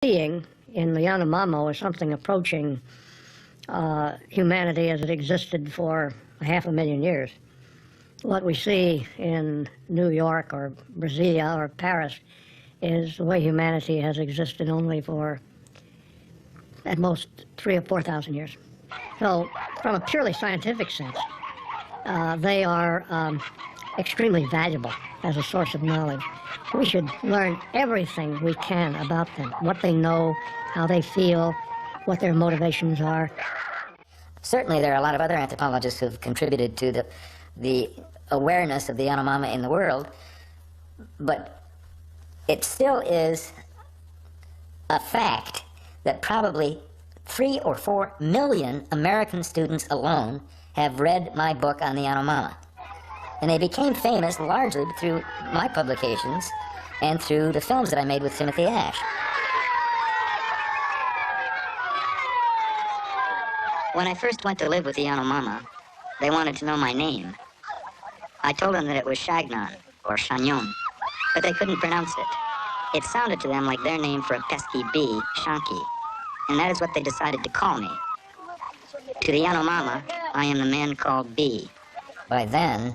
Seeing in the Yanomamo is something approaching humanity as it existed for 500,000 years. What we see in New York or Brasilia or Paris is the way humanity has existed only for at most 3,000 or 4,000 years. So from a purely scientific sense, they are extremely valuable as a source of knowledge. We should learn everything we can about them, what they know, how they feel, what their motivations are. Certainly there are a lot of other anthropologists who've contributed to the awareness of the Yanomama in the world, but it still is a fact that probably 3 or 4 million American students alone have read my book on the Yanomama. And they became famous largely through my publications and through the films that I made with Timothy Ash. When I first went to live with the Yanomama, they wanted to know my name. I told them that it was Shagnon, or Chagnon, but they couldn't pronounce it. It sounded to them like their name for a pesky bee, Shanki, and that is what they decided to call me. To the Yanomama, I am the man called Bee. By then,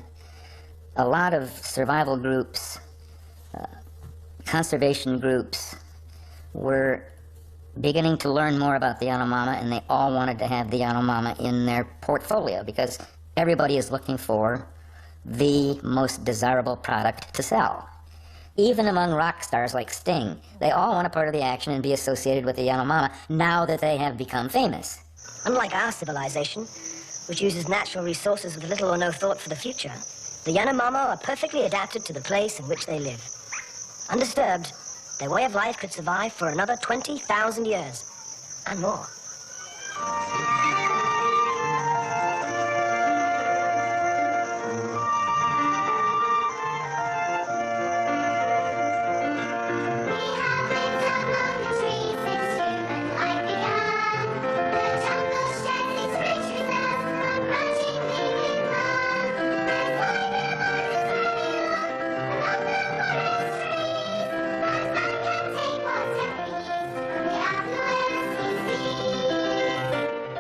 a lot of survival groups, conservation groups, were beginning to learn more about the Yanomama, and they all wanted to have the Yanomama in their portfolio because everybody is looking for the most desirable product to sell. Even among rock stars like Sting, they all want a part of the action and be associated with the Yanomama now that they have become famous. Unlike our civilization, which uses natural resources with little or no thought for the future, the Yanomama are perfectly adapted to the place in which they live. Undisturbed, their way of life could survive for another 20,000 years, and more.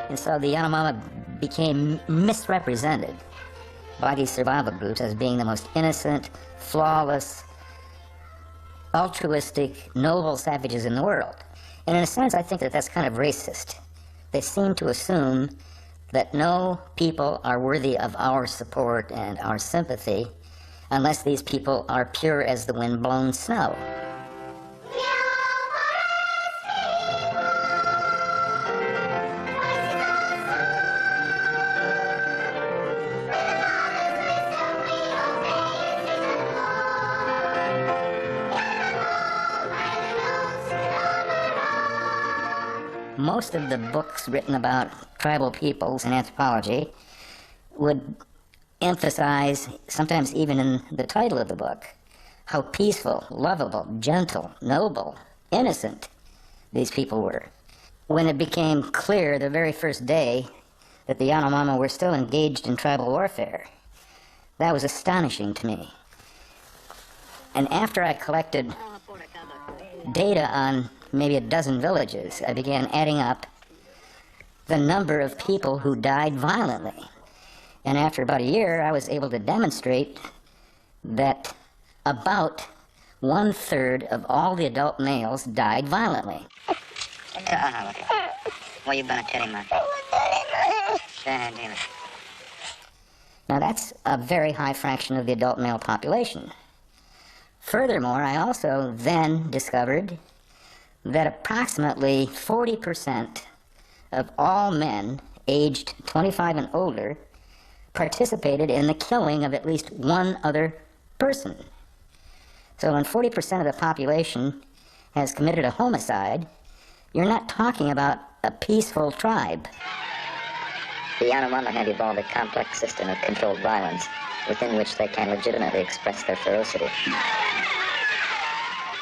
And so the Yanomama became misrepresented by these survival groups as being the most innocent, flawless, altruistic, noble savages in the world. And in a sense, I think that that's kind of racist. They seem to assume that no people are worthy of our support and our sympathy unless these people are pure as the wind-blown snow. Most of the books written about tribal peoples in anthropology would emphasize, sometimes even in the title of the book, how peaceful, lovable, gentle, noble, innocent these people were. When it became clear the very first day that the Yanomama were still engaged in tribal warfare, that was astonishing to me. And after I collected data on maybe a dozen villages, I began adding up the number of people who died violently. And after about a year, I was able to demonstrate that about 1/3 of all the adult males died violently. Now that's a very high fraction of the adult male population. Furthermore, I also then discovered that approximately 40% of all men aged 25 and older participated in the killing of at least one other person. So when 40% of the population has committed a homicide, you're not talking about a peaceful tribe. The Yanomama have evolved a complex system of controlled violence within which they can legitimately express their ferocity.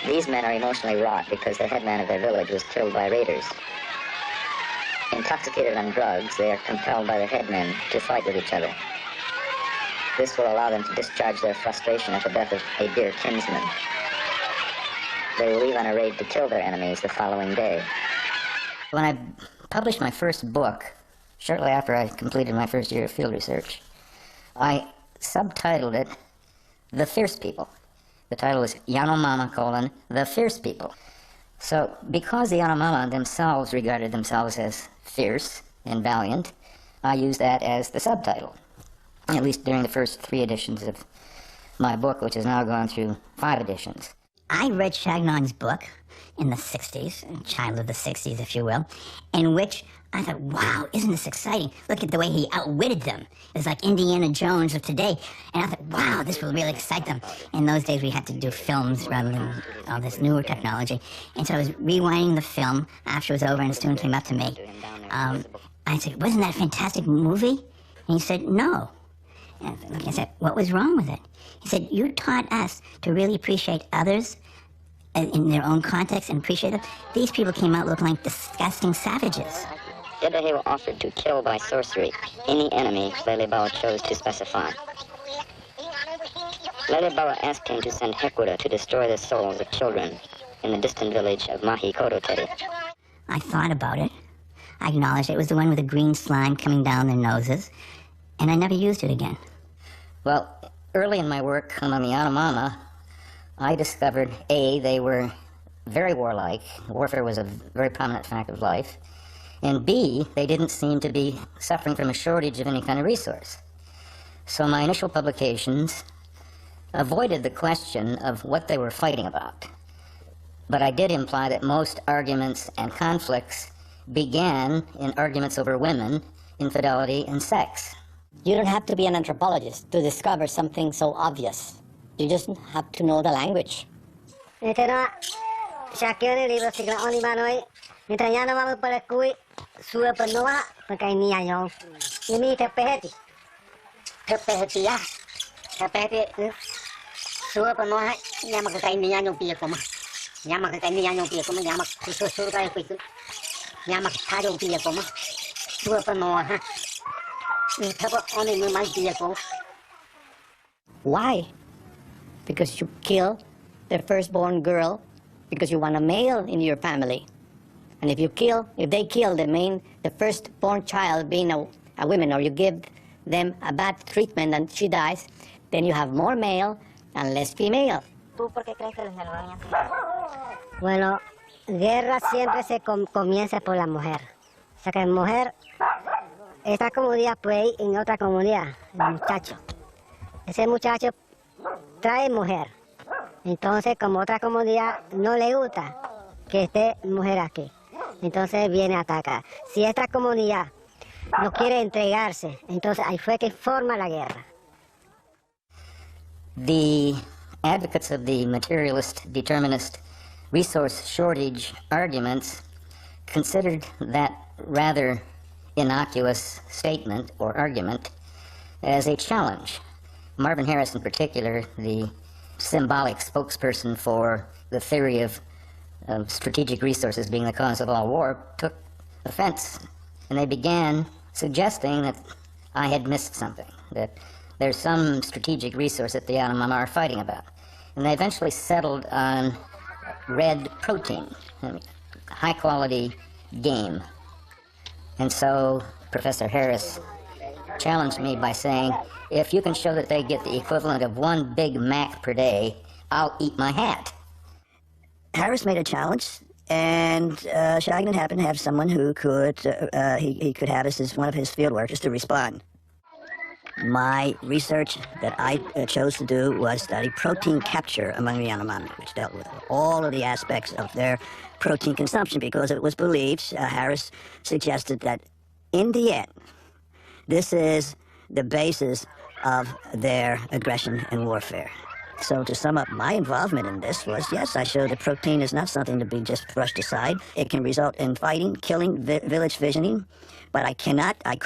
These men are emotionally wrought because the headman of their village was killed by raiders. Intoxicated on drugs, they are compelled by the headmen to fight with each other. This will allow them to discharge their frustration at the death of a dear kinsman. they leave on a raid to kill their enemies the following day. When I published my first book, shortly after I completed my first year of field research, I subtitled it The Fierce People. The title was Yanomama: The Fierce People. So because the Yanomama themselves regarded themselves as fierce and valiant, I used that as the subtitle, at least during the first 3 editions of my book, which has now gone through 5 editions. I read Shagnon's book in the 60s, child of the 60s, if you will, in which I thought, wow, isn't this exciting? Look at the way he outwitted them. It's like Indiana Jones of today. And I thought, wow, this will really excite them. In those days, we had to do films rather than all this newer technology. And so I was rewinding the film after it was over, and a student came up to me. I said, wasn't that a fantastic movie? And he said, no. And I said, what was wrong with it? He said, you taught us to really appreciate others in their own context and appreciate them. These people came out looking like disgusting savages. Dedahill offered to kill by sorcery any enemy Lele-Bala chose to specify. Lele-Bala asked him to send Hekuda to destroy the souls of children in the distant village of Mahi-Kodoteri. I thought about it. I acknowledged it was the one with the green slime coming down their noses, and I never used it again. Well, early in my work among the Yanomama, I discovered, A, they were very warlike. Warfare was a very prominent fact of life. And B, they didn't seem to be suffering from a shortage of any kind of resource. So my initial publications avoided the question of what they were fighting about. But I did imply that most arguments and conflicts began in arguments over women, infidelity, and sex. You don't have to be an anthropologist to discover something so obvious. You just have to know the language. Why? Because you kill the firstborn girl because you want a male in your family. And if they kill the firstborn child being a woman, or you give them a bad treatment and she dies, then you have more male and less female. Bueno, guerra siempre se comienza por la mujer. O sea que la mujer, esta comunidad puede ir en otra comunidad, el muchacho. Ese muchacho trae mujer. Entonces, como otra comunidad no le gusta que esté mujer aquí, entonces viene a atacar. Si esta comunidad no quiere entregarse, entonces ahí fue que forma la guerra. The advocates of the materialist, determinist, resource shortage arguments considered that rather innocuous statement or argument as a challenge. Marvin Harris in particular, the symbolic spokesperson for the theory of strategic resources being the cause of all war, took offense, and they began suggesting that I had missed something, that there's some strategic resource that the Yanomama are fighting about. And they eventually settled on red protein, high-quality game. And so Professor Harris challenged me by saying, if you can show that they get the equivalent of 1 Big Mac per day, I'll eat my hat. Harris made a challenge, and Shagnon happened to have someone who could, he could have as one of his field workers to respond. My research that I chose to do was study protein capture among the Yanomami, which dealt with all of the aspects of their protein consumption, because it was believed, Harris suggested that in the end, this is the basis of their aggression and warfare. So to sum up, my involvement in this was, yes, I showed that protein is not something to be just brushed aside. It can result in fighting, killing, village visioning, but I could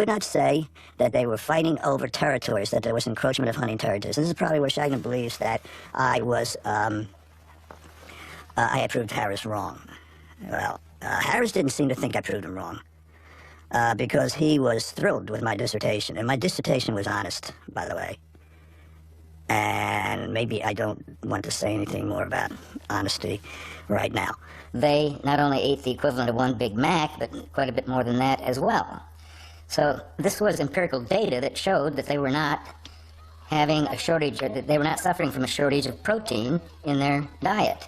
not say that they were fighting over territories, that there was encroachment of hunting territories. This is probably where Shagnon believes that I had proved Harris wrong. Well, Harris didn't seem to think I proved him wrong. Because he was thrilled with my dissertation, and my dissertation was honest, by the way. And maybe I don't want to say anything more about honesty right now. They not only ate the equivalent of one Big Mac, but quite a bit more than that as well. So this was empirical data that showed that they were not having a shortage, or that they were not suffering from a shortage of protein in their diet.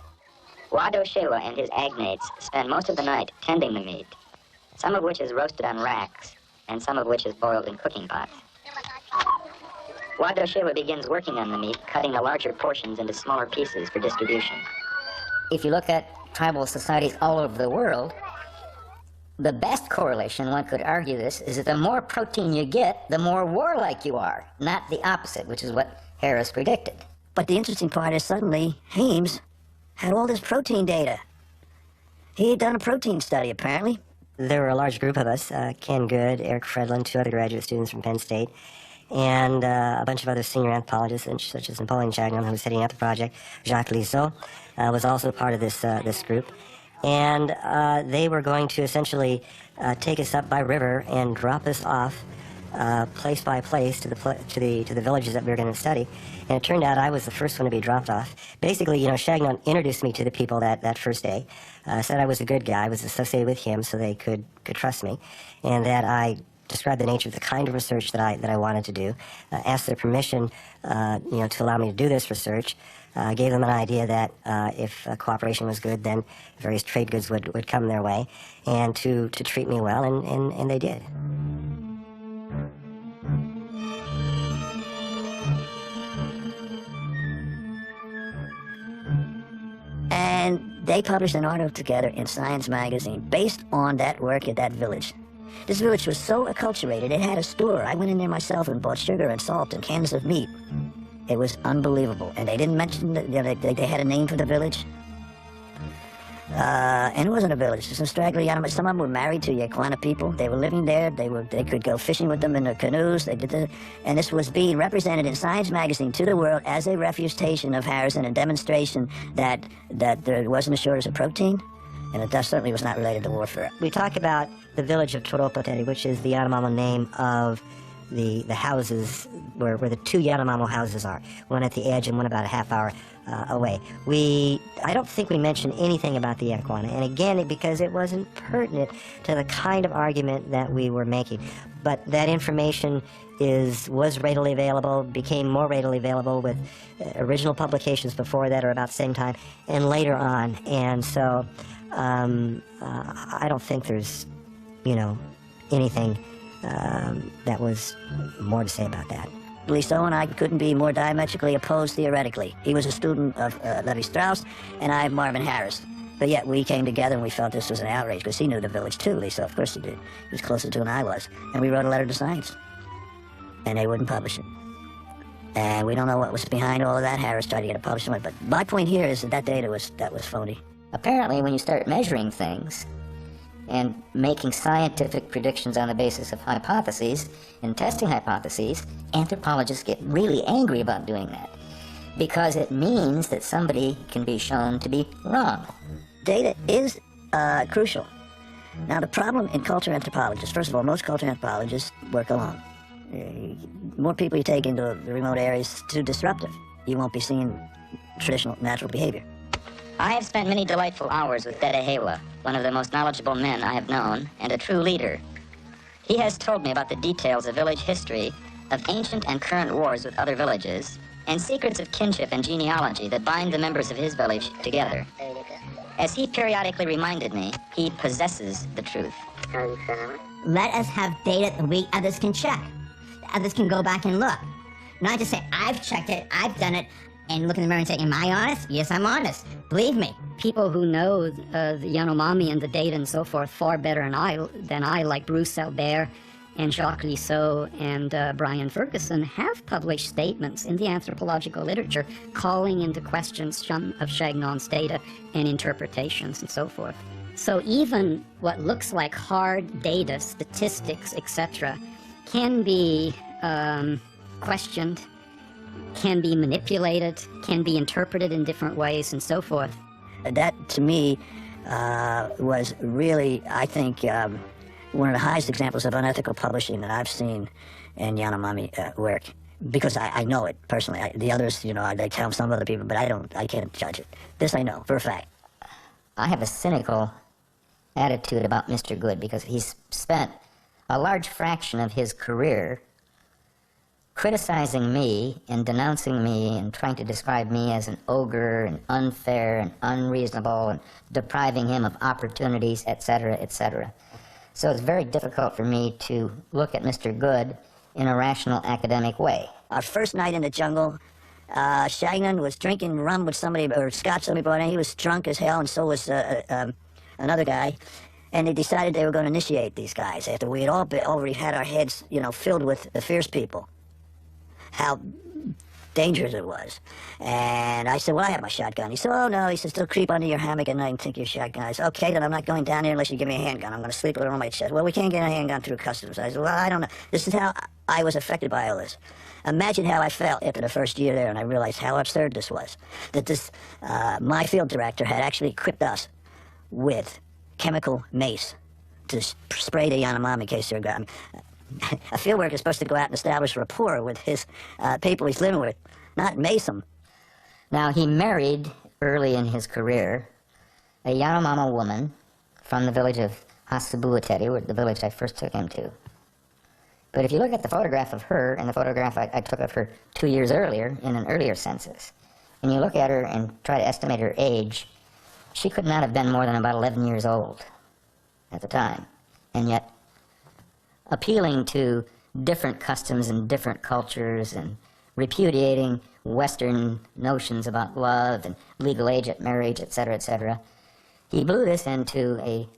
Wado Shela and his agnates spend most of the night tending the meat, some of which is roasted on racks, and some of which is boiled in cooking pots. Wado Shela begins working on the meat, cutting the larger portions into smaller pieces for distribution. If you look at tribal societies all over the world, the best correlation, one could argue this, is that the more protein you get, the more warlike you are, not the opposite, which is what Harris predicted. But the interesting part is suddenly Hames had all this protein data. He had done a protein study, apparently. There were a large group of us, Ken Good, Eric Fredlin, 2 other graduate students from Penn State, and a bunch of other senior anthropologists, such as Napoleon Chagnon, who was heading up the project. Jacques Lissot was also part of this group. And they were going to essentially take us up by river and drop us off place by place to the villages that we were going to study. And it turned out I was the first one to be dropped off. Basically, Chagnon introduced me to the people that first day, said I was a good guy, I was associated with him so they could trust me, and that I described the nature of the kind of research that I wanted to do, asked their permission, to allow me to do this research, gave them an idea that if cooperation was good, then various trade goods would come their way, and to treat me well, and they did. And they published an article together in Science magazine based on that work at that village. This village was so acculturated, it had a store. I went in there myself and bought sugar and salt and cans of meat. It was unbelievable. And they didn't mention that they had a name for the village. And it wasn't a village. Some straggly animals. Some of them were married to Yaquana people. They were living there. They could go fishing with them in their canoes. And this was being represented in Science magazine to the world as a refutation of Harrison, a demonstration that there wasn't a shortage of protein, and that certainly was not related to warfare. We talk about the village of Toropoteri, which is the Yanomamo name of the houses where the 2 Yanomamo houses are, one at the edge and one about a half hour away. I don't think we mentioned anything about the Yaquana, and again, because it wasn't pertinent to the kind of argument that we were making. But that information was readily available, became more readily available with original publications before that or about the same time, and later on. And so I don't think there's, anything that was more to say about that. Lissot and I couldn't be more diametrically opposed theoretically. He was a student of Levi Strauss, and I Marvin Harris. But yet we came together and we felt this was an outrage, because he knew the village too, Lissot. Of course he did. He was closer to it than I was. And we wrote a letter to Science. And they wouldn't publish it. And we don't know what was behind all of that. Harris tried to get it published. But my point here is that data was phony. Apparently, when you start measuring things and making scientific predictions on the basis of hypotheses and testing hypotheses, anthropologists get really angry about doing that, because it means that somebody can be shown to be wrong. Data is crucial. Now, the problem in culture anthropologists, first of all, most culture anthropologists work alone. More people you take into the remote areas, too disruptive. You won't be seeing traditional natural behavior. I have spent many delightful hours with Dede Hewa, one of the most knowledgeable men I have known, and a true leader. He has told me about the details of village history, of ancient and current wars with other villages, and secrets of kinship and genealogy that bind the members of his village together. As he periodically reminded me, he possesses the truth. Let us have data that we others can check. Others can go back and look. Not just say, I've checked it, I've done it, and look in the mirror and say, am I honest? Yes, I'm honest. Believe me. People who know the Yanomami and the data and so forth far better than I, like Bruce Albert and Jacques Lissot and Brian Ferguson, have published statements in the anthropological literature calling into question some of Chagnon's data and interpretations and so forth. So even what looks like hard data, statistics, etc., can be questioned, can be manipulated, can be interpreted in different ways, and so forth. That, to me, was really, I think, one of the highest examples of unethical publishing that I've seen in Yanomami work. because I know it personally. The others, you know, they tell some other people, but I can't judge it. This I know for a fact. I have a cynical attitude about Mr. Good because he's spent a large fraction of his career criticizing me and denouncing me and trying to describe me as an ogre and unfair and unreasonable and depriving him of opportunities, etc., etc. So it's very difficult for me to look at Mr. Good in a rational academic way. Our first night in the jungle, Shagnon was drinking rum with somebody, or scotch somebody brought in. He was drunk as hell, and so was another guy. And they decided they were going to initiate these guys after we had already had our heads, you know, filled with the fierce people. How dangerous it was. And I said, well, I have my shotgun. He said, oh, no. He says, they'll creep under your hammock at night and take your shotgun. I said, okay, then I'm not going down there unless you give me a handgun. I'm going to sleep with it on my chest. Well, we can't get a handgun through customs. I said, well, I don't know. This is how I was affected by all this. Imagine how I felt after the first year there, and I realized how absurd this was. That this, my field director had actually equipped us with chemical mace to spray the Yanomami in case they're gone. A field worker is supposed to go out and establish rapport with his people he's living with, not mace them. Now, he married early in his career a Yanomama woman from the village of Hasabuateri, the village I first took him to. But if you look at the photograph of her and the photograph I took of her 2 years earlier in an earlier census, and you look at her and try to estimate her age, she could not have been more than about 11 years old at the time. And yet, appealing to different customs and different cultures and repudiating Western notions about love and legal age at marriage, etc., he blew this into a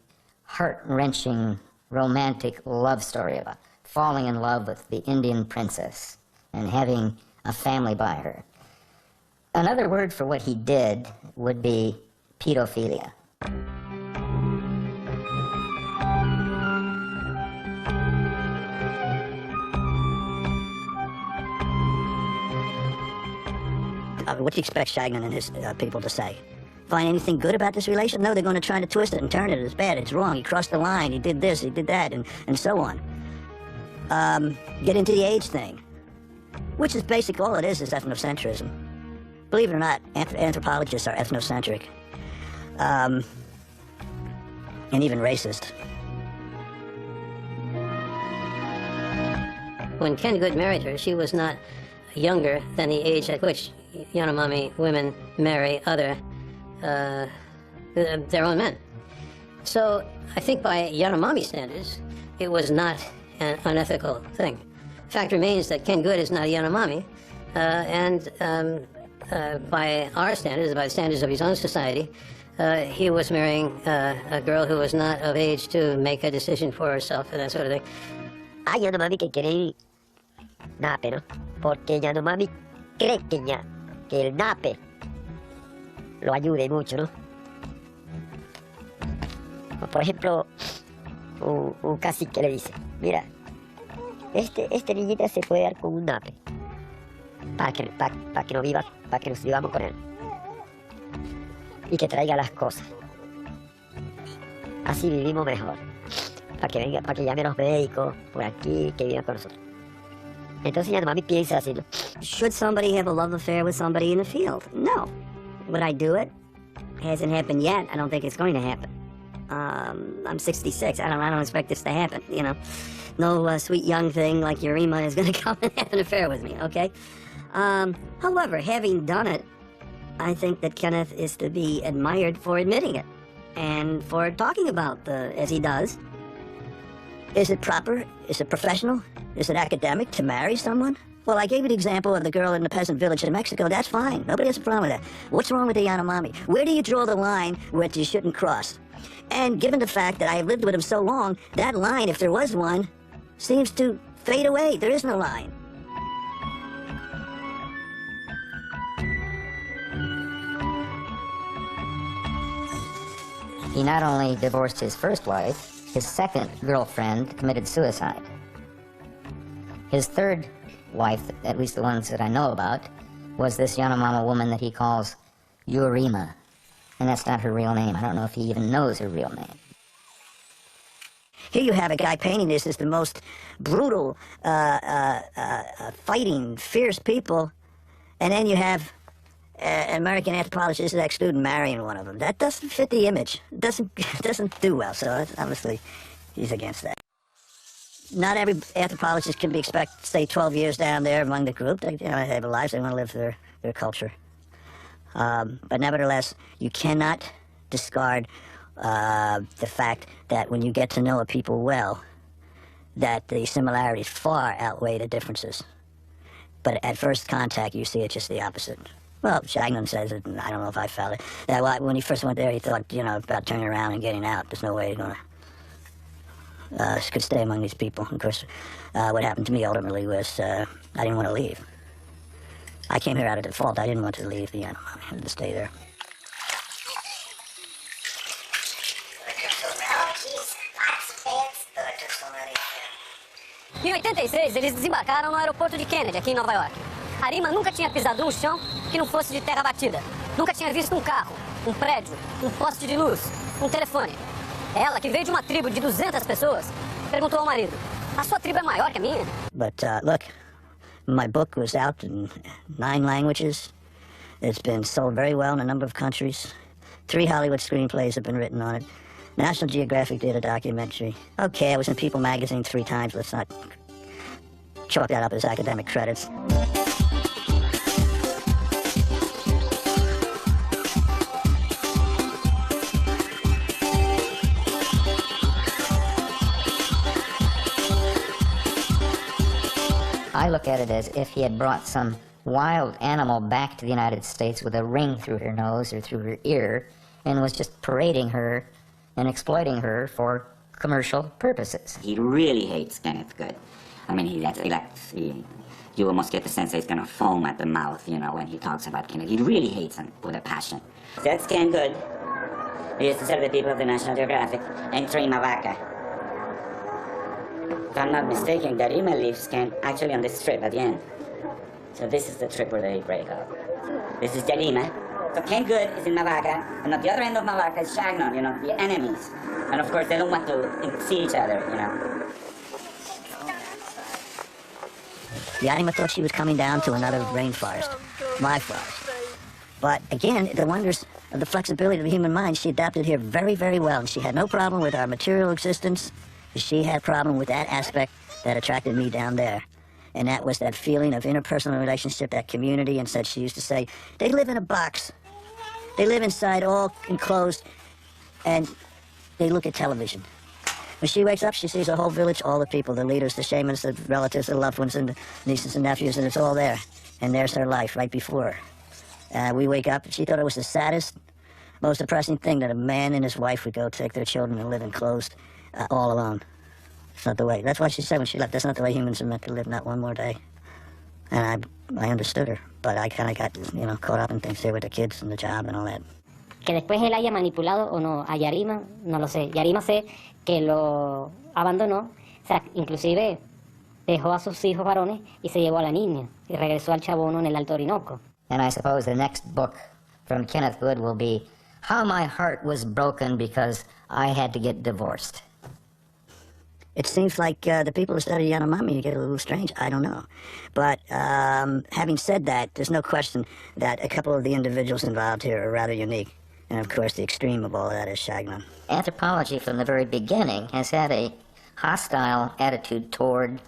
heart-wrenching, romantic love story about falling in love with the Indian princess and having a family by her. Another word for what he did would be pedophilia. What do you expect Shagnon and his people to say? Find anything good about this relation? No, they're going to try to twist it and turn it. It's bad, it's wrong, he crossed the line, he did this, he did that, and so on. Get into the age thing, which is basically all it is ethnocentrism. Believe it or not, anthropologists are ethnocentric, and even racist. When Ken Good married her, she was not younger than the age at which Yanomami women marry other, their own men. So I think by Yanomami standards, it was not an unethical thing. Fact remains that Ken Good is not a Yanomami, and by our standards, by the standards of his own society, he was marrying a girl who was not of age to make a decision for herself and that sort of thing. Hay Yanomami que quiere nape, ¿no? Porque Yanomami cree que el nape lo ayude mucho, ¿no? Por ejemplo, un cacique le dice, mira, este niñita se puede dar con un nape para que nos vivamos con él y que traiga las cosas. Así vivimos mejor. Para que llame a los médicos por aquí, que vivan con nosotros. Entonces Yanomami piensa así, ¿no? Should somebody have a love affair with somebody in the field? No. Would I do it? Hasn't happened yet. I don't think it's going to happen. I'm 66. I don't expect this to happen, you know. No sweet young thing like Urema is going to come and have an affair with me, okay? However, having done it, I think that Kenneth is to be admired for admitting it and for talking about as he does. Is it proper? Is it professional? Is it academic to marry someone? Well, I gave you the example of the girl in the peasant village in Mexico. That's fine. Nobody has a problem with that. What's wrong with the Yanomami? Where do you draw the line where you shouldn't cross? And given the fact that I've lived with him so long, that line, if there was one, seems to fade away. There is no line. He not only divorced his first wife, his second girlfriend committed suicide. His third wife, at least the ones that I know about, was this Yanomama woman that he calls Urema. And that's not her real name. I don't know if he even knows her real name. Here you have a guy painting this as the most brutal, fighting, fierce people, and then you have an American anthropologist, an ex-student, marrying one of them. That doesn't fit the image. It doesn't do well, so obviously he's against that. Not every anthropologist can be expected to stay 12 years down there among the group. They have lives, they want to live their culture. But nevertheless, you cannot discard the fact that when you get to know a people well, that the similarities far outweigh the differences. But at first contact, you see it just the opposite. Well, Shagnon says it, and I don't know if I felt it. That when he first went there, he thought, about turning around and getting out. There's no way he's going to could stay among these people. Of course, what happened to me ultimately was I didn't want to leave. I came here out of default. I didn't want to leave the animal. I had to stay there. Em 86, eles desembarcaram no aeroporto de Kennedy, aqui em Nova York. Arima nunca tinha pisado um chão que não fosse de terra batida. Nunca tinha visto um carro, um prédio, um poste de luz, um telefone. Ela, que veio de uma tribo de 200 pessoas, perguntou ao marido: a sua tribo é maior que a minha? But look, my book was out in 9 languages. It's been sold very well in a number of countries. 3 Hollywood screenplays have been written on it. National Geographic did a documentary. Okay, I was in People magazine 3 times. Let's not chalk that up as academic credits. I look at it as if he had brought some wild animal back to the United States with a ring through her nose or through her ear and was just parading her and exploiting her for commercial purposes. He really hates Kenneth Good. I mean, you almost get the sense that he's going to foam at the mouth, when he talks about Kenneth. He really hates him with a passion. That's Ken Good. He used to serve the people of the National Geographic and train a vaca. If I'm not mistaken, Garima leaves Ken actually on this trip at the end. So this is the trip where they break up. This is Garima. So Ken Good is in Mavaca, and at the other end of Mavaca is Shagnon, the enemies. And of course, they don't want to see each other, The Anima thought she was coming down to another rainforest, my forest. But again, the wonders of the flexibility of the human mind, she adapted here very, very well. And she had no problem with our material existence. She had a problem with that aspect that attracted me down there. And that was that feeling of interpersonal relationship, that community. And said, she used to say, they live in a box. They live inside, all enclosed, and they look at television. When she wakes up, she sees a whole village, all the people, the leaders, the shamans, the relatives, the loved ones, and the nieces and nephews, and it's all there. And there's her life right before her. We wake up, and she thought it was the saddest, most depressing thing that a man and his wife would go take their children and live enclosed all alone. It's not the way. That's why she said when she left, that's not the way humans are meant to live, not one more day. And I understood her, but I kind of got, caught up in things here with the kids and the job and all that. Que después él haya manipulado o no a Yarima, no lo sé. Yarima sé que lo abandonó, o sea, inclusive dejó a sus hijos varones y se llevó a la niña y regresó al chabono en el Alto Orinoco. And I suppose the next book from Kenneth Good will be How My Heart Was Broken Because I Had to Get Divorced. It seems like the people who study Yanomami get a little strange. I don't know. But having said that, there's no question that a couple of the individuals involved here are rather unique. And of course, the extreme of all of that is Shagnon. Anthropology from the very beginning has had a hostile attitude toward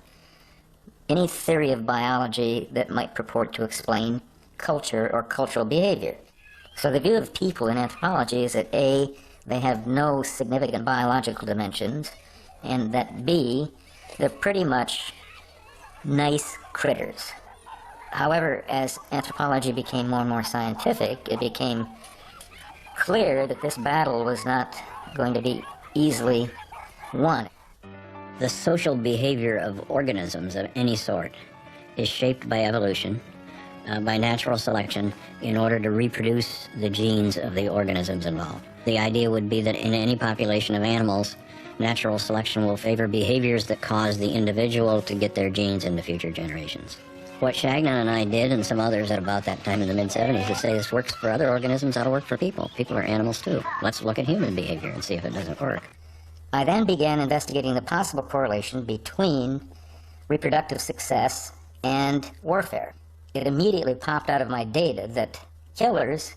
any theory of biology that might purport to explain culture or cultural behavior. So the view of people in anthropology is that A, they have no significant biological dimensions, and that B, they're pretty much nice critters. However, as anthropology became more and more scientific, it became clear that this battle was not going to be easily won. The social behavior of organisms of any sort is shaped by evolution, by natural selection, in order to reproduce the genes of the organisms involved. The idea would be that in any population of animals, natural selection will favor behaviors that cause the individual to get their genes into future generations. What Shagnon and I did, and some others at about that time in the mid-70s, is say this works for other organisms, that'll work for people. People are animals too. Let's look at human behavior and see if it doesn't work. I then began investigating the possible correlation between reproductive success and warfare. It immediately popped out of my data that killers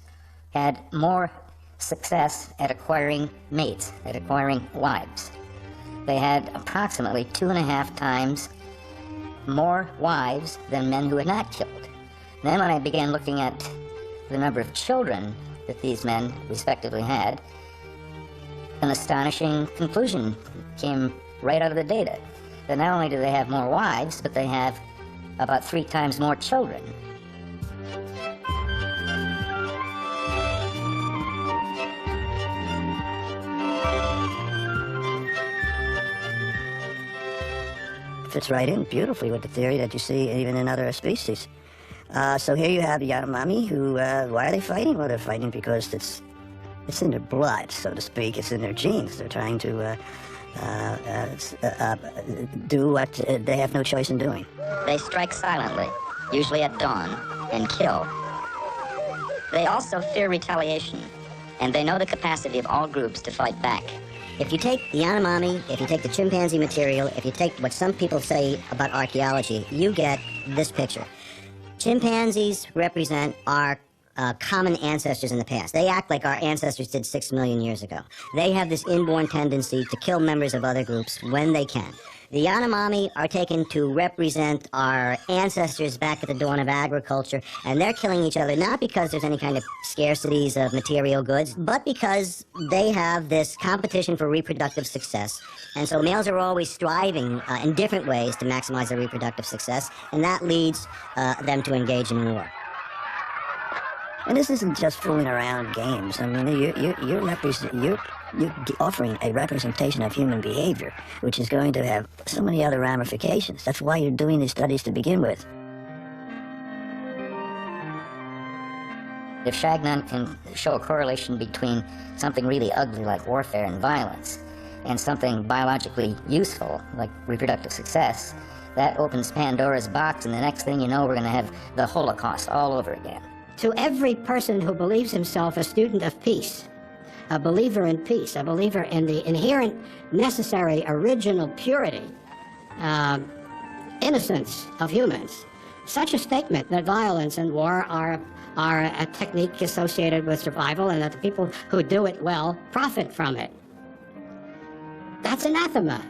had more success at acquiring mates, at acquiring wives. They had approximately 2.5 times more wives than men who had not killed. Then when I began looking at the number of children that these men respectively had, an astonishing conclusion came right out of the data. That not only do they have more wives, but they have about 3 times more children. Fits right in beautifully with the theory that you see even in other species. So here you have the Yanomami who, why are they fighting? Well, they're fighting because it's in their blood, so to speak. It's in their genes. They're trying to do what they have no choice in doing. They strike silently, usually at dawn, and kill. They also fear retaliation, and they know the capacity of all groups to fight back. If you take the Yanomami, if you take the chimpanzee material, if you take what some people say about archaeology, you get this picture. Chimpanzees represent our common ancestors in the past. They act like our ancestors did 6 million years ago. They have this inborn tendency to kill members of other groups when they can. The Yanomami are taken to represent our ancestors back at the dawn of agriculture, and they're killing each other not because there's any kind of scarcities of material goods, but because they have this competition for reproductive success. And so males are always striving in different ways to maximize their reproductive success, and that leads them to engage in war. And this isn't just fooling around games. I mean, you're offering a representation of human behavior, which is going to have so many other ramifications. That's why you're doing these studies to begin with. If Chagnon can show a correlation between something really ugly like warfare and violence and something biologically useful like reproductive success, that opens Pandora's box, and the next thing you know, we're going to have the Holocaust all over again. To every person who believes himself a student of peace, a believer in peace, a believer in the inherent, necessary, original purity, innocence of humans, such a statement that violence and war are a technique associated with survival and that the people who do it well profit from it. That's anathema.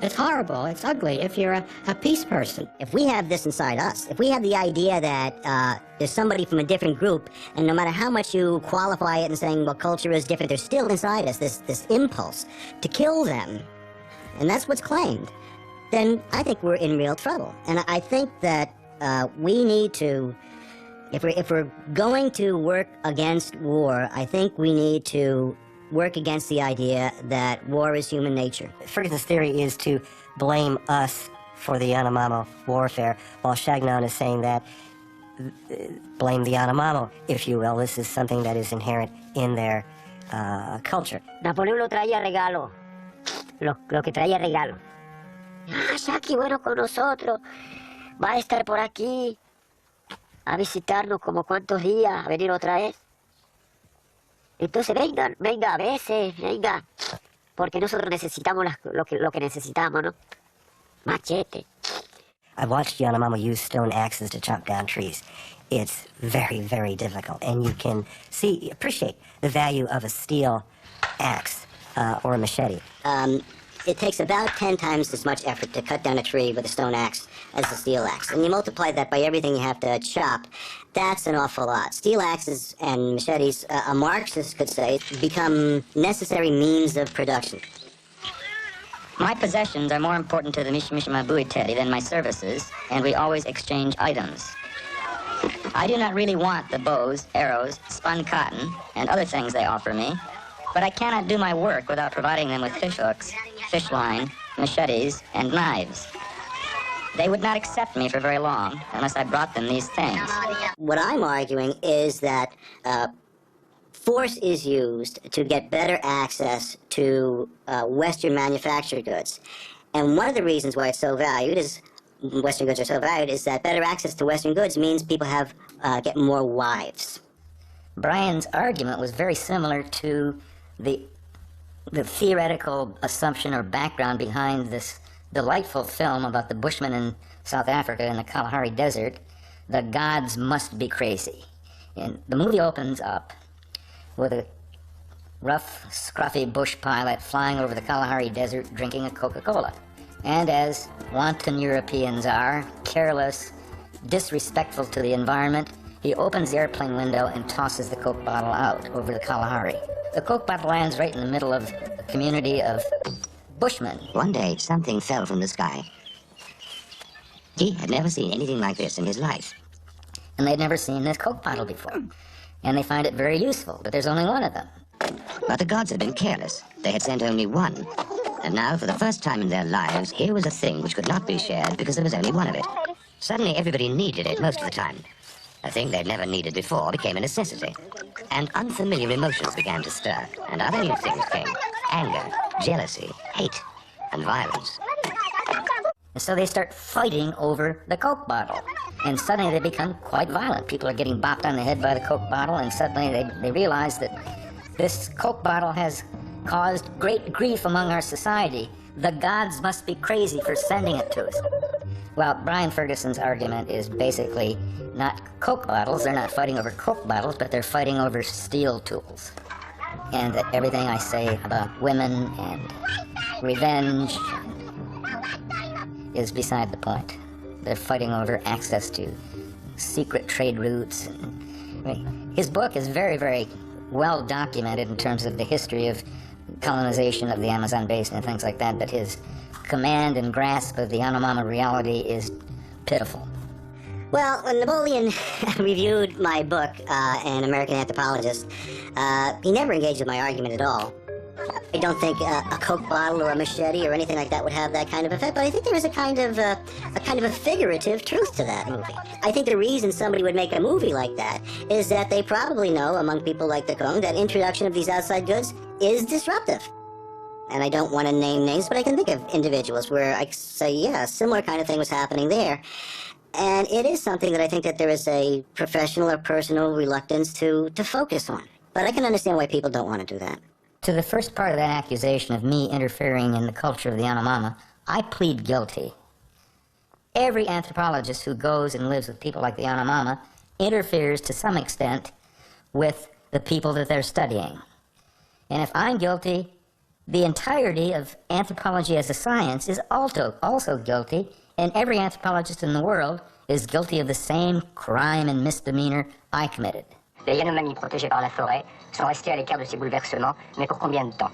It's horrible, it's ugly if you're a peace person. If we have this inside us, if we have the idea that there's somebody from a different group, and no matter how much you qualify it and saying, well, culture is different, there's still inside us this impulse to kill them, and that's what's claimed, then I think we're in real trouble. And I think that we need to, if we're going to work against war, I think we need to work against the idea that war is human nature. Ferguson's theory is to blame us for the Yanomamo warfare, while Chagnon is saying that blame the Yanomamo, if you will. This is something that is inherent in their culture. Napoleón lo traía regalo, lo que traía regalo. Ah, Jackie, bueno, con nosotros, va a estar por aquí, a visitarnos como cuántos días, a venir otra vez. Entonces venga a veces, venga, porque nosotros necesitamos lo que necesitamos, ¿no? Machete. I've watched Yanomamo use stone axes to chop down trees. It's very, very difficult, and you can appreciate the value of a steel axe or a machete. It takes about 10 times as much effort to cut down a tree with a stone axe as a steel axe. And you multiply that by everything you have to chop, that's an awful lot. Steel axes and machetes, a Marxist could say, become necessary means of production. My possessions are more important to the Mishimishimabui Teddy than my services, and we always exchange items. I do not really want the bows, arrows, spun cotton, and other things they offer me, but I cannot do my work without providing them with fish hooks, fish line, machetes, and knives. They would not accept me for very long unless I brought them these things. What I'm arguing is that force is used to get better access to Western manufactured goods. And one of the reasons why it's so valued is, Western goods are so valued, is that better access to Western goods means people get more wives. Brian's argument was very similar to the the theoretical assumption or background behind this delightful film about the Bushmen in South Africa in the Kalahari Desert, The Gods Must Be Crazy. And the movie opens up with a rough, scruffy bush pilot flying over the Kalahari Desert drinking a Coca-Cola. And as wanton Europeans are, careless, disrespectful to the environment, he opens the airplane window and tosses the Coke bottle out over the Kalahari. The Coke bottle lands right in the middle of a community of Bushmen. One day, something fell from the sky. He had never seen anything like this in his life. And they'd never seen this Coke bottle before. And they find it very useful, but there's only one of them. But the gods had been careless. They had sent only one. And now, for the first time in their lives, here was a thing which could not be shared because there was only one of it. Suddenly, everybody needed it most of the time. A thing they'd never needed before became a necessity. And unfamiliar emotions began to stir. And other new things came. Anger, jealousy, hate, and violence. And so they start fighting over the Coke bottle. And suddenly they become quite violent. People are getting bopped on the head by the Coke bottle, and suddenly they realize that this Coke bottle has caused great grief among our society. The gods must be crazy for sending it to us. Well, Brian Ferguson's argument is basically not Coke bottles. They're not fighting over Coke bottles, but they're fighting over steel tools. And that everything I say about women and revenge is beside the point. They're fighting over access to secret trade routes. His book is very, very well documented in terms of the history of colonization of the Amazon basin and things like that, but his command and grasp of the Yanomama reality is pitiful. Well, when Napoleon reviewed my book, An American Anthropologist, he never engaged with my argument at all. I don't think a Coke bottle or a machete or anything like that would have that kind of effect, but I think there is a kind of a figurative truth to that movie. I think the reason somebody would make a movie like that is that they probably know, among people like the Kong, that introduction of these outside goods is disruptive. And I don't want to name names, but I can think of individuals where I say, yeah, a similar kind of thing was happening there. And it is something that I think that there is a professional or personal reluctance to focus on. But I can understand why people don't want to do that. To the first part of that accusation of me interfering in the culture of the Yanomama, I plead guilty. Every anthropologist who goes and lives with people like the Yanomama interferes to some extent with the people that they're studying. And if I'm guilty, the entirety of anthropology as a science is also guilty, and every anthropologist in the world is guilty of the same crime and misdemeanor I committed. Les Yanomami protégés par la forêt sont restés à l'écart de ces bouleversements, mais pour combien de temps?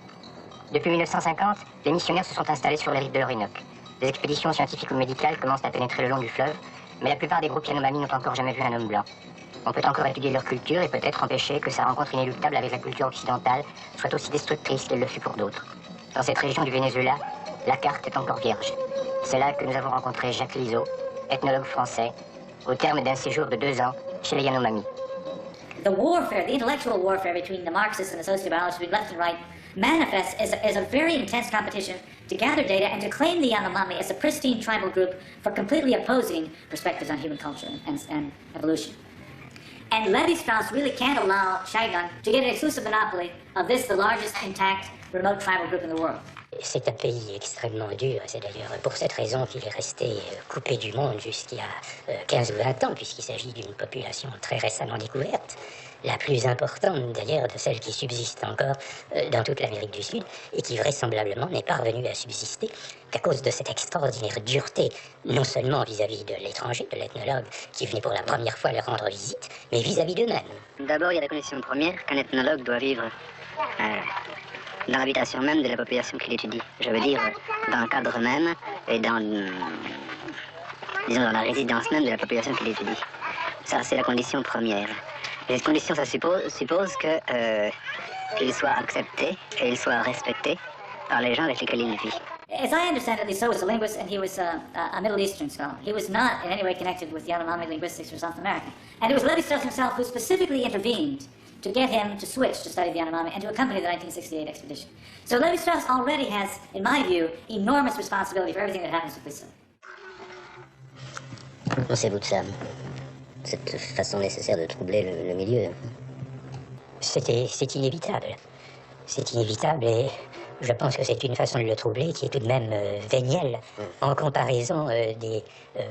Depuis 1950, les missionnaires se sont installés sur les rives de l'Orinoque. Des expéditions scientifiques ou médicales commencent à pénétrer le long du fleuve, mais la plupart des groupes Yanomami n'ont encore jamais vu un homme blanc. On peut encore étudier leur culture et peut-être empêcher que sa rencontre inéluctable avec la culture occidentale soit aussi destructrice qu'elle le fut pour d'autres. Dans cette région du Venezuela, la carte est encore vierge. C'est là que nous avons rencontré Jacques Lizo, ethnologue français, au terme d'un séjour de 2 ans chez les Yanomami. The warfare, the intellectual warfare between the Marxists and the sociobiologists, between left and right, manifests as a very intense competition to gather data and to claim the Yanomami as a pristine tribal group for completely opposing perspectives on human culture and evolution. And Levi-Strauss really can't allow Saigon to get an exclusive monopoly of this, the largest intact remote tribal group in the world. C'est un pays extrêmement dur, c'est d'ailleurs pour cette raison qu'il est resté coupé du monde jusqu'à 15 ou 20 ans, puisqu'il s'agit d'une population très récemment découverte, la plus importante d'ailleurs de celles qui subsistent encore dans toute l'Amérique du Sud, et qui vraisemblablement n'est pas revenue à subsister qu'à cause de cette extraordinaire dureté, non seulement vis-à-vis de l'étranger, de l'ethnologue qui venait pour la première fois leur rendre visite, mais vis-à-vis d'eux-mêmes. D'abord, il y a la condition première qu'un ethnologue doit vivre dans l'habitation même de la population qu'il étudie. Je veux dire, dans le cadre même et dans la résidence même de la population qu'il étudie. Ça, c'est la condition première. Et cette condition, ça suppose qu'il soit accepté et il soit respecté par les gens avec lesquels il vit. As I understand it, Liso was a linguist and he was a Middle Eastern scholar. He was not in any way connected with Yanomami linguistics or South America. And it was Levi-Strauss himself who specifically intervened to get him to switch to study the Yanomami and to accompany the 1968 expedition. So Levi-Strauss already has, in my view, enormous responsibility for everything that happens with Liso. Pensez-vous de ça? Cette façon nécessaire de troubler le milieu? C'est inévitable. C'est inévitable et je pense que c'est une façon de le troubler qui est tout de même vénielle en comparaison des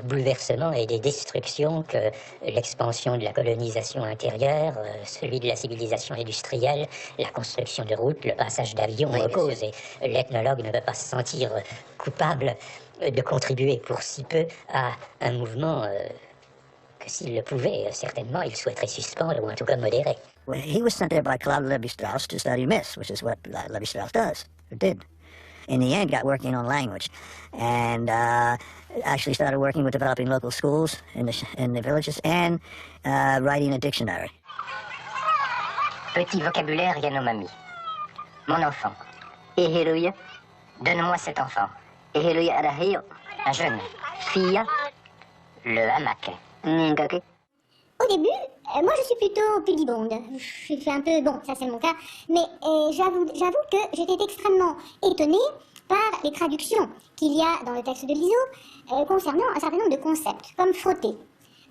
bouleversements et des destructions que l'expansion de la colonisation intérieure, celui de la civilisation industrielle, la construction de routes, le passage d'avions cause. Et l'ethnologue ne peut pas se sentir coupable de contribuer pour si peu à un mouvement que s'il le pouvait, certainement, il souhaiterait suspendre ou en tout cas modérer. Well, he was sent there by Claude Lévi-Strauss to study myths, which is what Lévi-Strauss does, or did. In the end, got working on language, and actually started working with developing local schools in the villages and writing a dictionary. Petit vocabulaire Yanomami. Mon enfant. Eheluya. Donne-moi cet enfant. Eheluya Arahio. Un jeune. Fille. Le hamac. Ngake. Au début, moi je suis plutôt pudibonde. Je suis un peu, bon, ça c'est mon cas, mais j'avoue que j'étais extrêmement étonnée par les traductions qu'il y a dans le texte de Lizo concernant un certain nombre de concepts, comme frotter.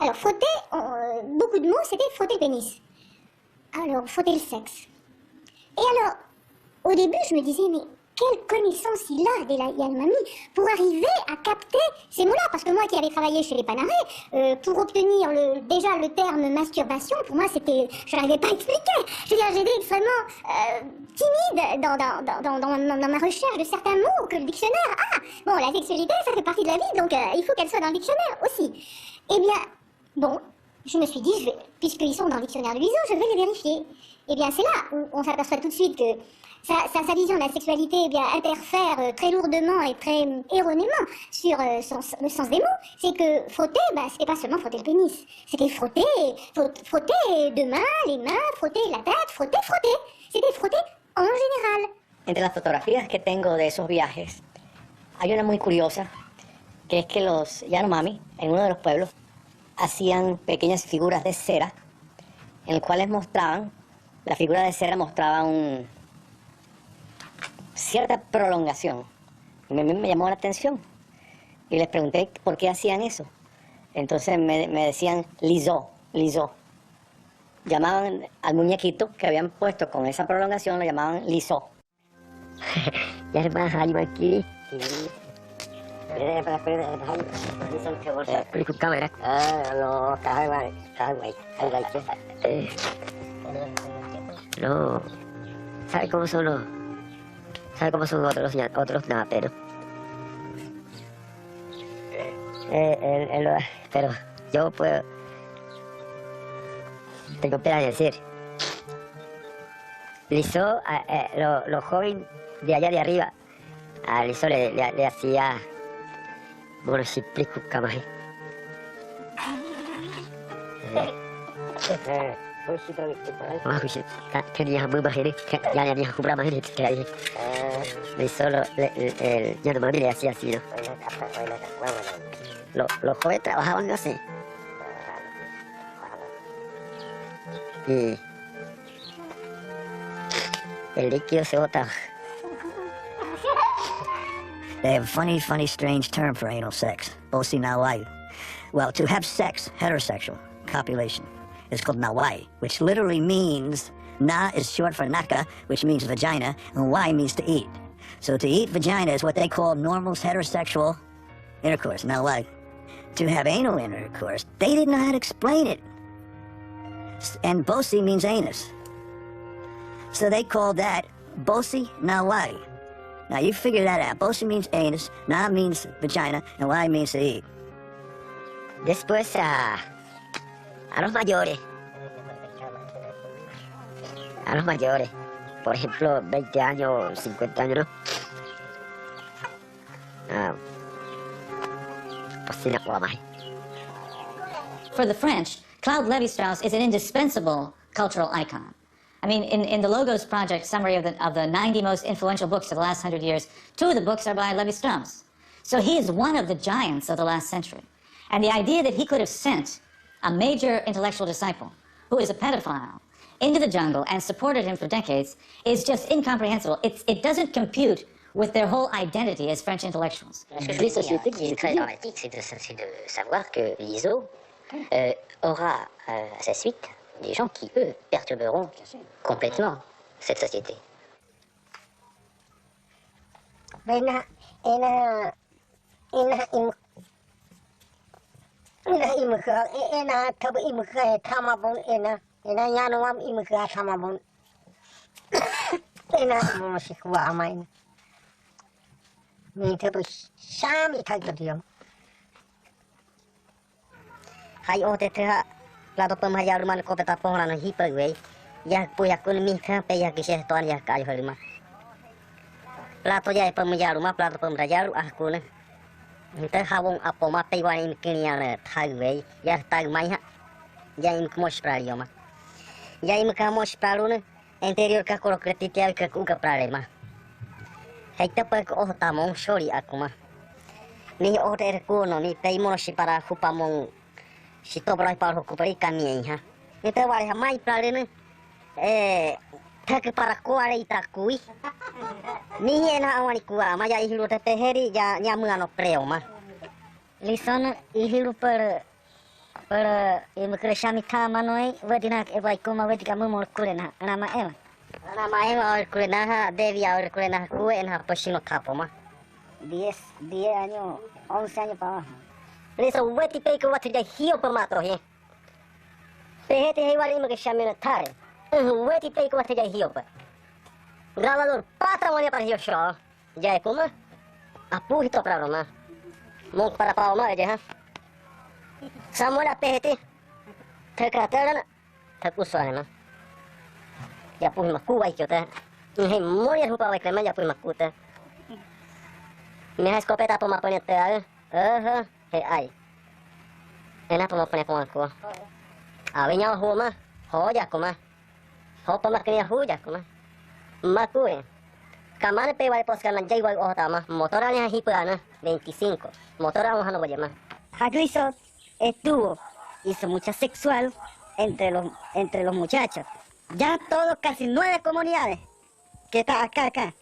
Alors frotter, beaucoup de mots, c'était frotter le pénis. Alors, frotter le sexe. Et alors, au début, je me disais, mais quelle connaissance il a des Yanomami pour arriver à capter ces mots-là. Parce que moi qui avais travaillé chez les Panarés, pour obtenir déjà le terme masturbation, pour moi c'était, je n'arrivais pas à expliquer. Je veux dire, j'étais extrêmement timide dans ma recherche de certains mots que le dictionnaire. Ah, bon, la sexualité, ça fait partie de la vie, donc il faut qu'elle soit dans le dictionnaire aussi. Eh bien, bon, je me suis dit, puisqu'ils sont dans le dictionnaire de Lizo, je vais les vérifier. Eh bien, c'est là où on s'aperçoit tout de suite que sa vision de la sexualité eh bien, interfère très lourdement et très erronément sur le sens des mots. C'est que frotter, c'était pas seulement frotter le pénis. C'était frotter deux mains, les mains, frotter la tête, frotter. C'était frotter en général. Entre las fotografías que tengo de esos viajes, hay una muy curiosa, que es que los Yanomami, en uno de los pueblos, hacían pequeñas figuras de cera, en las cuales mostraban, la figura de cera mostraba cierta prolongación. Me llamó la atención y les pregunté por qué hacían eso. Entonces me decían Lizo. Llamaban al muñequito que habían puesto con esa prolongación, lo llamaban Lizo. Ya se pasa algo aquí. Cámara. No. ¿Sabe cómo son otros naperos? Pero yo puedo... Tengo pena de decir. Lizo, los jóvenes de allá de arriba, a Lizo le hacía... Bueno, si explico, camay. Tenía muy majere, ya tenía comprar majere, Lizo, el Yanomami le hacía así, ¿no? Los jóvenes trabajaban así. Y el líquido se botaba. They have a funny, strange term for anal sex, bosi nawai. Well, to have sex, heterosexual, copulation, is called nawai, which literally means, na is short for naka, which means vagina, and wai means to eat. So to eat vagina is what they call normal heterosexual intercourse, nawai. To have anal intercourse, they didn't know how to explain it. And bosi means anus. So they called that bosi nawai. Now you figure that out. Bosi means anus, na means vagina, and wai means to eat. Después a los mayores. A los mayores. Por ejemplo, 20 años, 50 años, ¿no? Pues sí, no puedo más. For the French, Claude Lévi-Strauss is an indispensable cultural icon. I mean, in the Logos Project summary of the 90 most influential books of the last 100 years, 2 of the books are by Lévi-Strauss. So he is one of the giants of the last century. And the idea that he could have sent a major intellectual disciple, who is a pedophile, into the jungle and supported him for decades is just incomprehensible. It doesn't compute with their whole identity as French intellectuals. Les sociétés qui sont très dramatiques, c'est de savoir que Lizo aura à sa suite des gens qui, eux, perturberont complètement cette société. Ina tabu imukha tamabon ina yanuam imukha tamabon. Ina moshikwa amain. Ni tabu shami tagdiam. Hai ote teha plato pemahayar rumah ko peta pohon hi pagwei. Ya puya kun mi tha pe ya kisah tuan ya kai holma. Plato ya pemahayar rumah plato pemahayar aku ne. Ntar hawong apo ma pe wani kinian thagwei ya tag mai ha. Ya im kmos pralio ma. Ya im kmos pralune interior ka koro kretitia ka ku ka pralema. Hai ta pa ko tamong sorry aku ma. Ni ote ko no ni pe mo si para hupamong si to brai par ko pari kami ha. Ni te wari mai pralene thak para ko ale itakui. Ni ena awani kuwa ma ya ihilu te heri ya nyamuano preo ma. Lisan ihilu per imkreshami thama noi wedina e vai kuma wedika mumor kulena nama ela. Nama ela or kulena ha devia or kulena ku enha pashino kapo ma. 10 años, 11 años para abajo. Lisa weti pe ko wati ja hio pa matro he. Pehete he wari imkreshami na thare. Weti pe ko wati ja hio pa. Grabador patrimonio para yo show. Ya kuma apu hito para Roma. Mong para pa ma ja. Samola pehete. Tekatana takusana. Ya pu maku wai kyota. He moria hupa wai kema ya pu makuta. Me ha escopeta pa ma ponete a. He ai. Ena pa ma pone pa ko. A vinya homa. Ho ya kuma. Ho pa ma kenia hu ya kuma. Makue. Kamane pe wai pos kana jai wai otama. Motora ni hipana 25. Motora un hano wajema. Jagriso hizo mucha sexual entre los muchachos. Ya todos, casi 9 comunidades que están acá,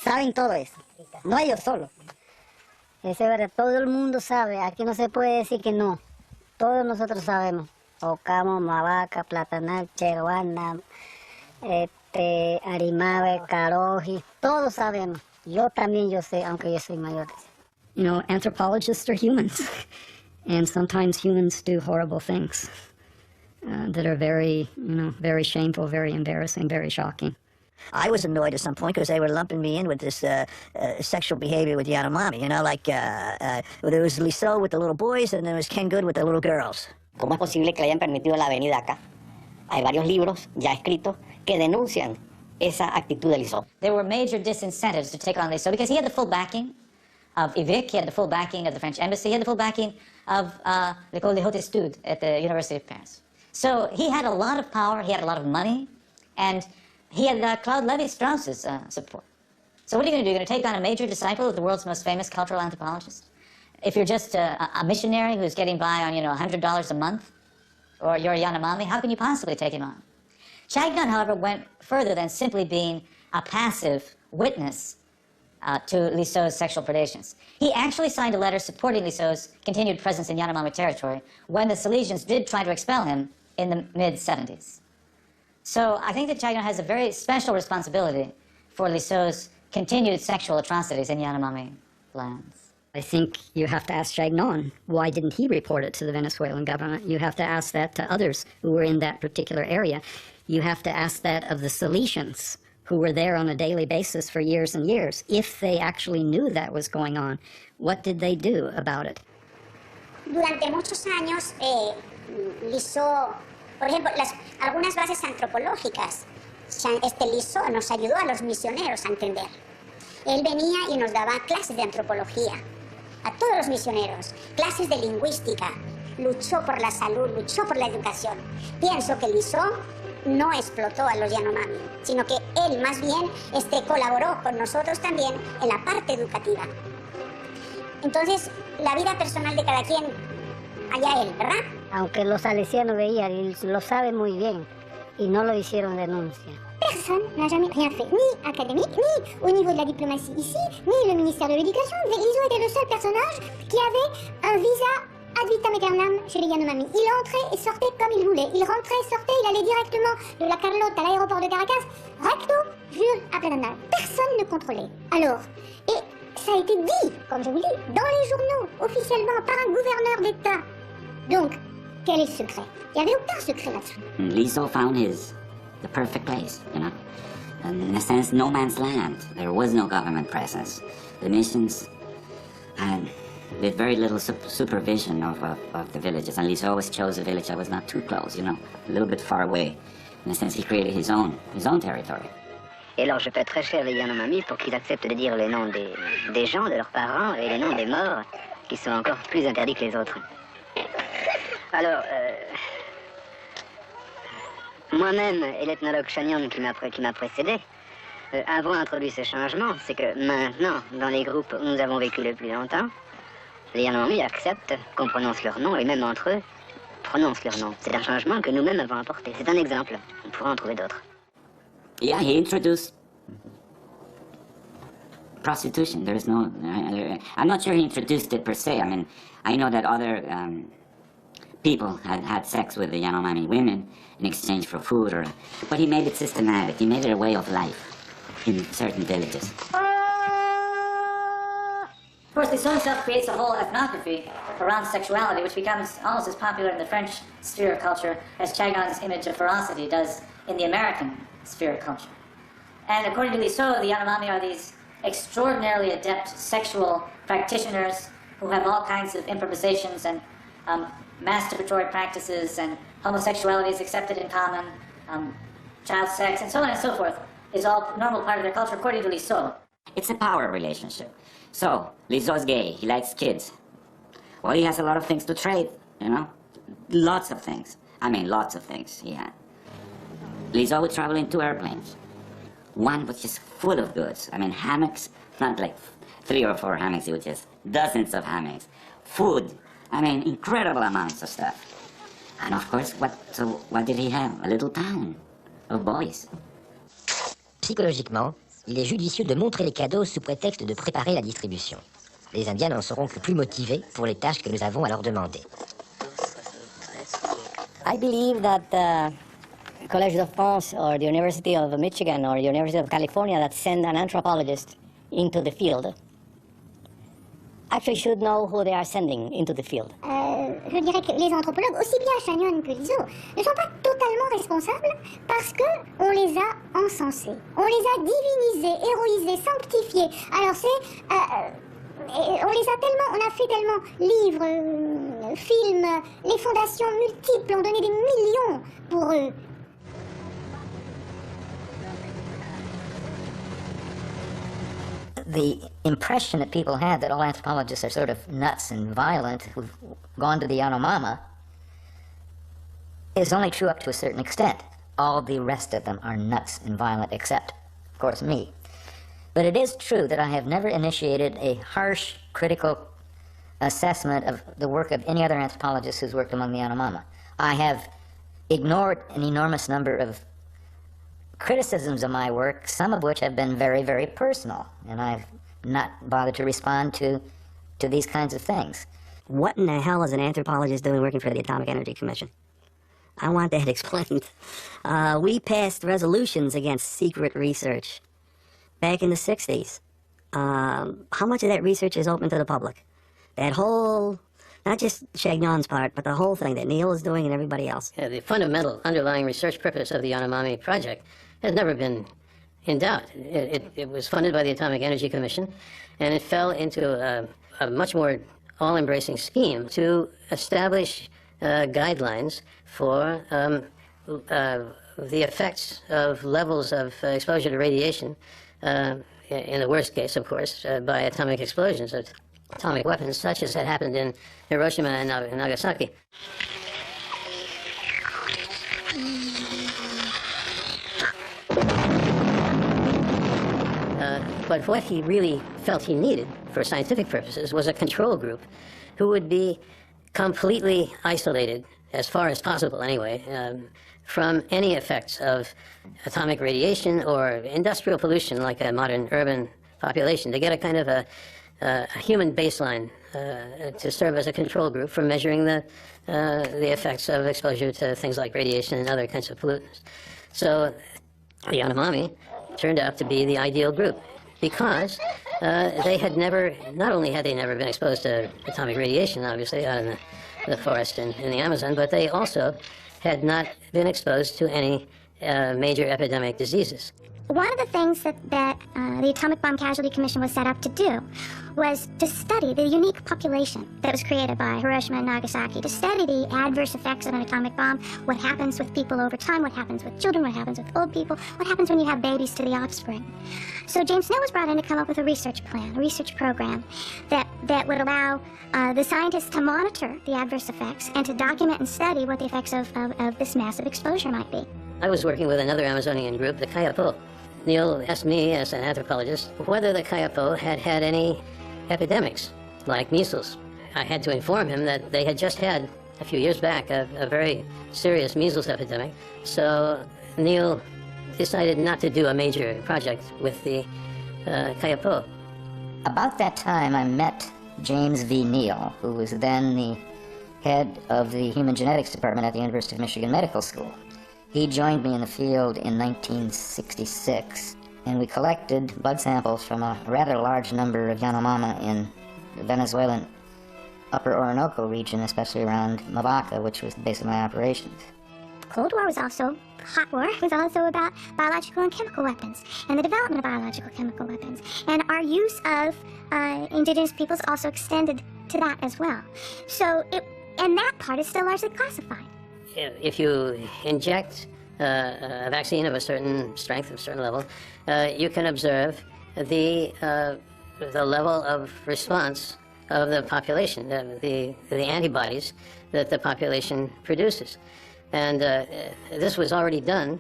saben todo eso. No ellos solo. Es verdad, todo el mundo sabe. Aquí no se puede decir que no. Todos nosotros sabemos. Ocamo, Mavaca, Platanal, Cheruana, Arimabe, Caroji, todos sabemos. Yo también yo sé, aunque yo soy mayor. You know, anthropologists are humans, and sometimes humans do horrible things that are very, very shameful, very embarrassing, very shocking. I was annoyed at some point because they were lumping me in with this sexual behavior with Yanomami. You know, like there was Liso with the little boys and there was Ken Good with the little girls. ¿Cómo es posible que le hayan permitido la venida acá? Hay varios libros ya escritos que denuncian esa actitud de Liso. There were major disincentives to take on Liso because he had the full backing of Evic, he had the full backing of the French embassy, he had the full backing of l'École des Hautes Études at the University of Paris. So he had a lot of power, he had a lot of money, and he had Claude Lévi-Strauss's support. So what are you going to do? You're going to take on a major disciple of the world's most famous cultural anthropologist? If you're just a missionary who's getting by on, $100 a month, or you're a Yanomami, how can you possibly take him on? Chagnon, however, went further than simply being a passive witness to Liso's sexual predations. He actually signed a letter supporting Liso's continued presence in Yanomami territory when the Silesians did try to expel him in the mid-70s. So I think that Chagnon has a very special responsibility for Liso's continued sexual atrocities in Yanomami lands. I think you have to ask Chagnon, why didn't he report it to the Venezuelan government? You have to ask that to others who were in that particular area. You have to ask that of the Silesians, who were there on a daily basis for years and years. If they actually knew that was going on, what did they do about it? Durante muchos años, Liso, por ejemplo, algunas bases antropológicas, Liso nos ayudó a los misioneros a entender. Él venía y nos daba clases de antropología a todos los misioneros, clases de lingüística, luchó por la salud, luchó por la educación. Pienso que Liso no explotó a los Yanomami, sino que él más bien colaboró con nosotros también en la parte educativa. Entonces, la vida personal de cada quien, allá él, ¿verdad? Aunque los salesianos veían y lo saben muy bien, y no lo hicieron denuncia. Personne n'a jamais rien fait, ni académique, ni au niveau de la diplomatie ici, ni le ministère de l'Éducation. Ils ont été le seul personnage qui avait un visa ad vitam aeternam chez les Yanomami. Il entrait et sortait comme il voulait. Il rentrait, sortait, il allait directement de la Carlotte à l'aéroport de Caracas, recto, à Plananal. Personne ne contrôlait. Alors, et ça a été dit, comme je vous dis, dans les journaux, officiellement, par un gouverneur d'État. Donc, quel est le secret? Il n'y avait aucun secret là-dessus. Lizo found the perfect place, you know. And in a sense, no man's land. There was no government presence. The missions had with very little supervision of the villages. And Lizo always chose a village that was not too close, you know, a little bit far away. In a sense, he created his own territory. Et alors je peux être très cher les Yanomami pour qu'ils acceptent de dire les noms des gens, de leurs parents, et les noms des morts, qui sont encore plus interdits que les autres. Alors, moi-même et l'ethnologue Chagnon qui m'a précédé, avons introduit ce changement, c'est que maintenant, dans les groupes où nous avons vécu le plus longtemps, les Yanomami acceptent qu'on prononce leur nom, et même entre eux, prononcent leur nom. C'est un changement que nous-mêmes avons apporté. C'est un exemple. On pourra en trouver d'autres. Yeah, he introduced prostitution. There's no... I'm not sure he introduced it per se. I mean, I know that other people had sex with the Yanomami women in exchange for food, but he made it systematic. He made it a way of life in certain villages. Of course, Lizo himself creates a whole ethnography around sexuality, which becomes almost as popular in the French sphere of culture as Chagnon's image of ferocity does in the American sphere of culture. And according to Lizo, the Yanomami are these extraordinarily adept sexual practitioners who have all kinds of improvisations and masturbatory practices, and homosexuality is accepted in common, child sex, and so on and so forth is all normal part of their culture, according to Lizo. It's a power relationship. So, Lizo's gay, he likes kids. Well, he has a lot of things to trade, you know? Lots of things. I mean, lots of things he had. Lizo would travel in 2 airplanes. One was just full of goods. I mean, hammocks, not like 3 or 4 hammocks, it was just dozens of hammocks. Food, I mean, incredible amounts of stuff. And of course, what did he have? A little town of boys. Psychologiquement, il est judicieux de montrer les cadeaux sous prétexte de préparer la distribution. Les Indiens n'en seront que plus motivés pour les tâches que nous avons à leur demander. I believe that the Collège de France or the University of Michigan or the University of California that send an anthropologist into the field actually should know who they are sending into the field. Je dirais que les anthropologues, aussi bien Chagnon que Lizo, ne sont pas totalement responsables parce qu'on les a encensés, on les a divinisés, héroïsés, sanctifiés. Alors on a fait tellement livres, films, les fondations multiples ont donné des millions pour eux. The impression that people had that all anthropologists are sort of nuts and violent who've gone to the Yanomama is only true up to a certain extent. All the rest of them are nuts and violent except, of course, me. But it is true that I have never initiated a harsh, critical assessment of the work of any other anthropologist who's worked among the Yanomama. I have ignored an enormous number of criticisms of my work, some of which have been very, very personal, and I've not bothered to respond to these kinds of things. What in the hell is an anthropologist doing working for the Atomic Energy Commission? I want that explained. We passed resolutions against secret research back in the 60s. How much of that research is open to the public? That whole, not just Chagnon's part, but the whole thing that Neil is doing and everybody else. Yeah, the fundamental underlying research purpose of the Yanomami project has never been in doubt. It was funded by the Atomic Energy Commission, and it fell into a much more all-embracing scheme to establish guidelines for the effects of levels of exposure to radiation, in the worst case, of course, by atomic explosions of atomic weapons, such as had happened in Hiroshima and Nagasaki. But what he really felt he needed for scientific purposes was a control group who would be completely isolated, as far as possible anyway, from any effects of atomic radiation or industrial pollution like a modern urban population, to get a kind of a human baseline to serve as a control group for measuring the effects of exposure to things like radiation and other kinds of pollutants. So the Yanomami turned out to be the ideal group because they had never, not only had they never been exposed to atomic radiation, obviously, out in the forest in the Amazon, but they also had not been exposed to any major epidemic diseases. One of the things that the Atomic Bomb Casualty Commission was set up to do was to study the unique population that was created by Hiroshima and Nagasaki, to study the adverse effects of an atomic bomb, what happens with people over time, what happens with children, what happens with old people, what happens when you have babies to the offspring. So James Snell was brought in to come up with a research plan, a research program that would allow the scientists to monitor the adverse effects and to document and study what the effects of this massive exposure might be. I was working with another Amazonian group, the Kayapo. Neil asked me, as an anthropologist, whether the Kayapo had had any epidemics, like measles. I had to inform him that they had just had, a few years back, a very serious measles epidemic. So Neil decided not to do a major project with the Kayapo. About that time, I met James V. Neal, who was then the head of the Human Genetics Department at the University of Michigan Medical School. He joined me in the field in 1966, and we collected blood samples from a rather large number of Yanomama in the Venezuelan upper Orinoco region, especially around Mavaca, which was the base of my operations. Cold War was also, hot war was also about biological and chemical weapons and the development of biological chemical weapons. And our use of indigenous peoples also extended to that as well. So, and that part is still largely classified. If you inject a vaccine of a certain strength, of a certain level, you can observe the level of response of the population, the antibodies that the population produces. And this was already done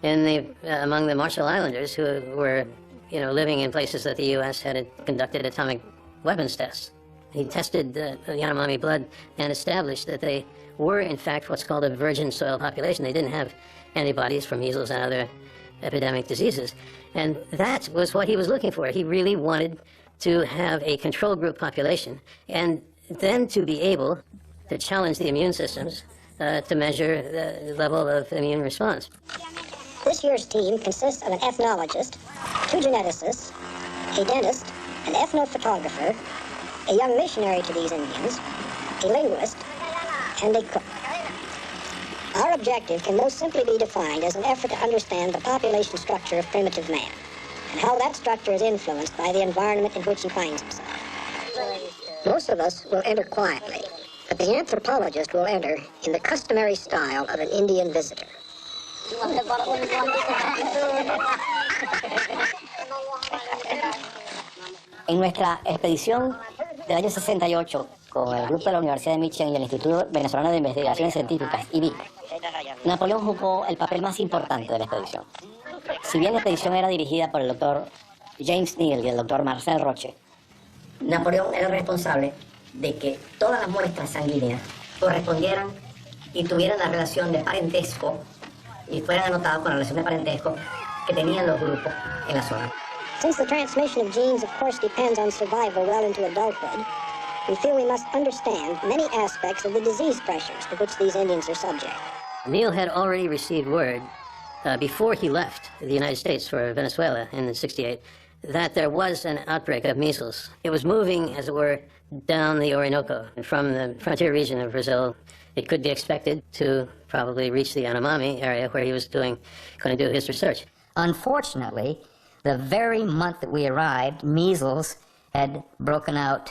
in among the Marshall Islanders, who were living in places that the U.S. had conducted atomic weapons tests. He tested the Yanomami blood and established that they were, in fact, what's called a virgin soil population. They didn't have antibodies for measles and other epidemic diseases. And that was what he was looking for. He really wanted to have a control group population and then to be able to challenge the immune systems to measure the level of immune response. This year's team consists of an ethnologist, 2 geneticists, a dentist, an ethnophotographer, a young missionary to these Indians, a linguist, and a cook. Our objective can most simply be defined as an effort to understand the population structure of primitive man, and how that structure is influenced by the environment in which he finds himself. Most of us will enter quietly, but the anthropologist will enter in the customary style of an Indian visitor. En nuestra expedición del año 68, con el grupo de la Universidad de Michigan y el Instituto Venezolano de Investigaciones Científicas, IBI, Napoleón jugó el papel más importante de la expedición. Si bien la expedición era dirigida por el doctor James Neal y el doctor Marcel Roche, Napoleón era el responsable de que todas las muestras sanguíneas correspondieran y tuvieran la relación de parentesco y fueran anotadas con la relación de parentesco que tenían los grupos en la zona. Since the transmission of genes, of course, depends on survival well into adulthood, we feel we must understand many aspects of the disease pressures to which these Indians are subject. Neil had already received word before he left the United States for Venezuela in '68 that there was an outbreak of measles. It was moving, as it were, down the Orinoco. From the frontier region of Brazil, it could be expected to probably reach the Yanomami area where he was going to do his research. Unfortunately, the very month that we arrived, measles had broken out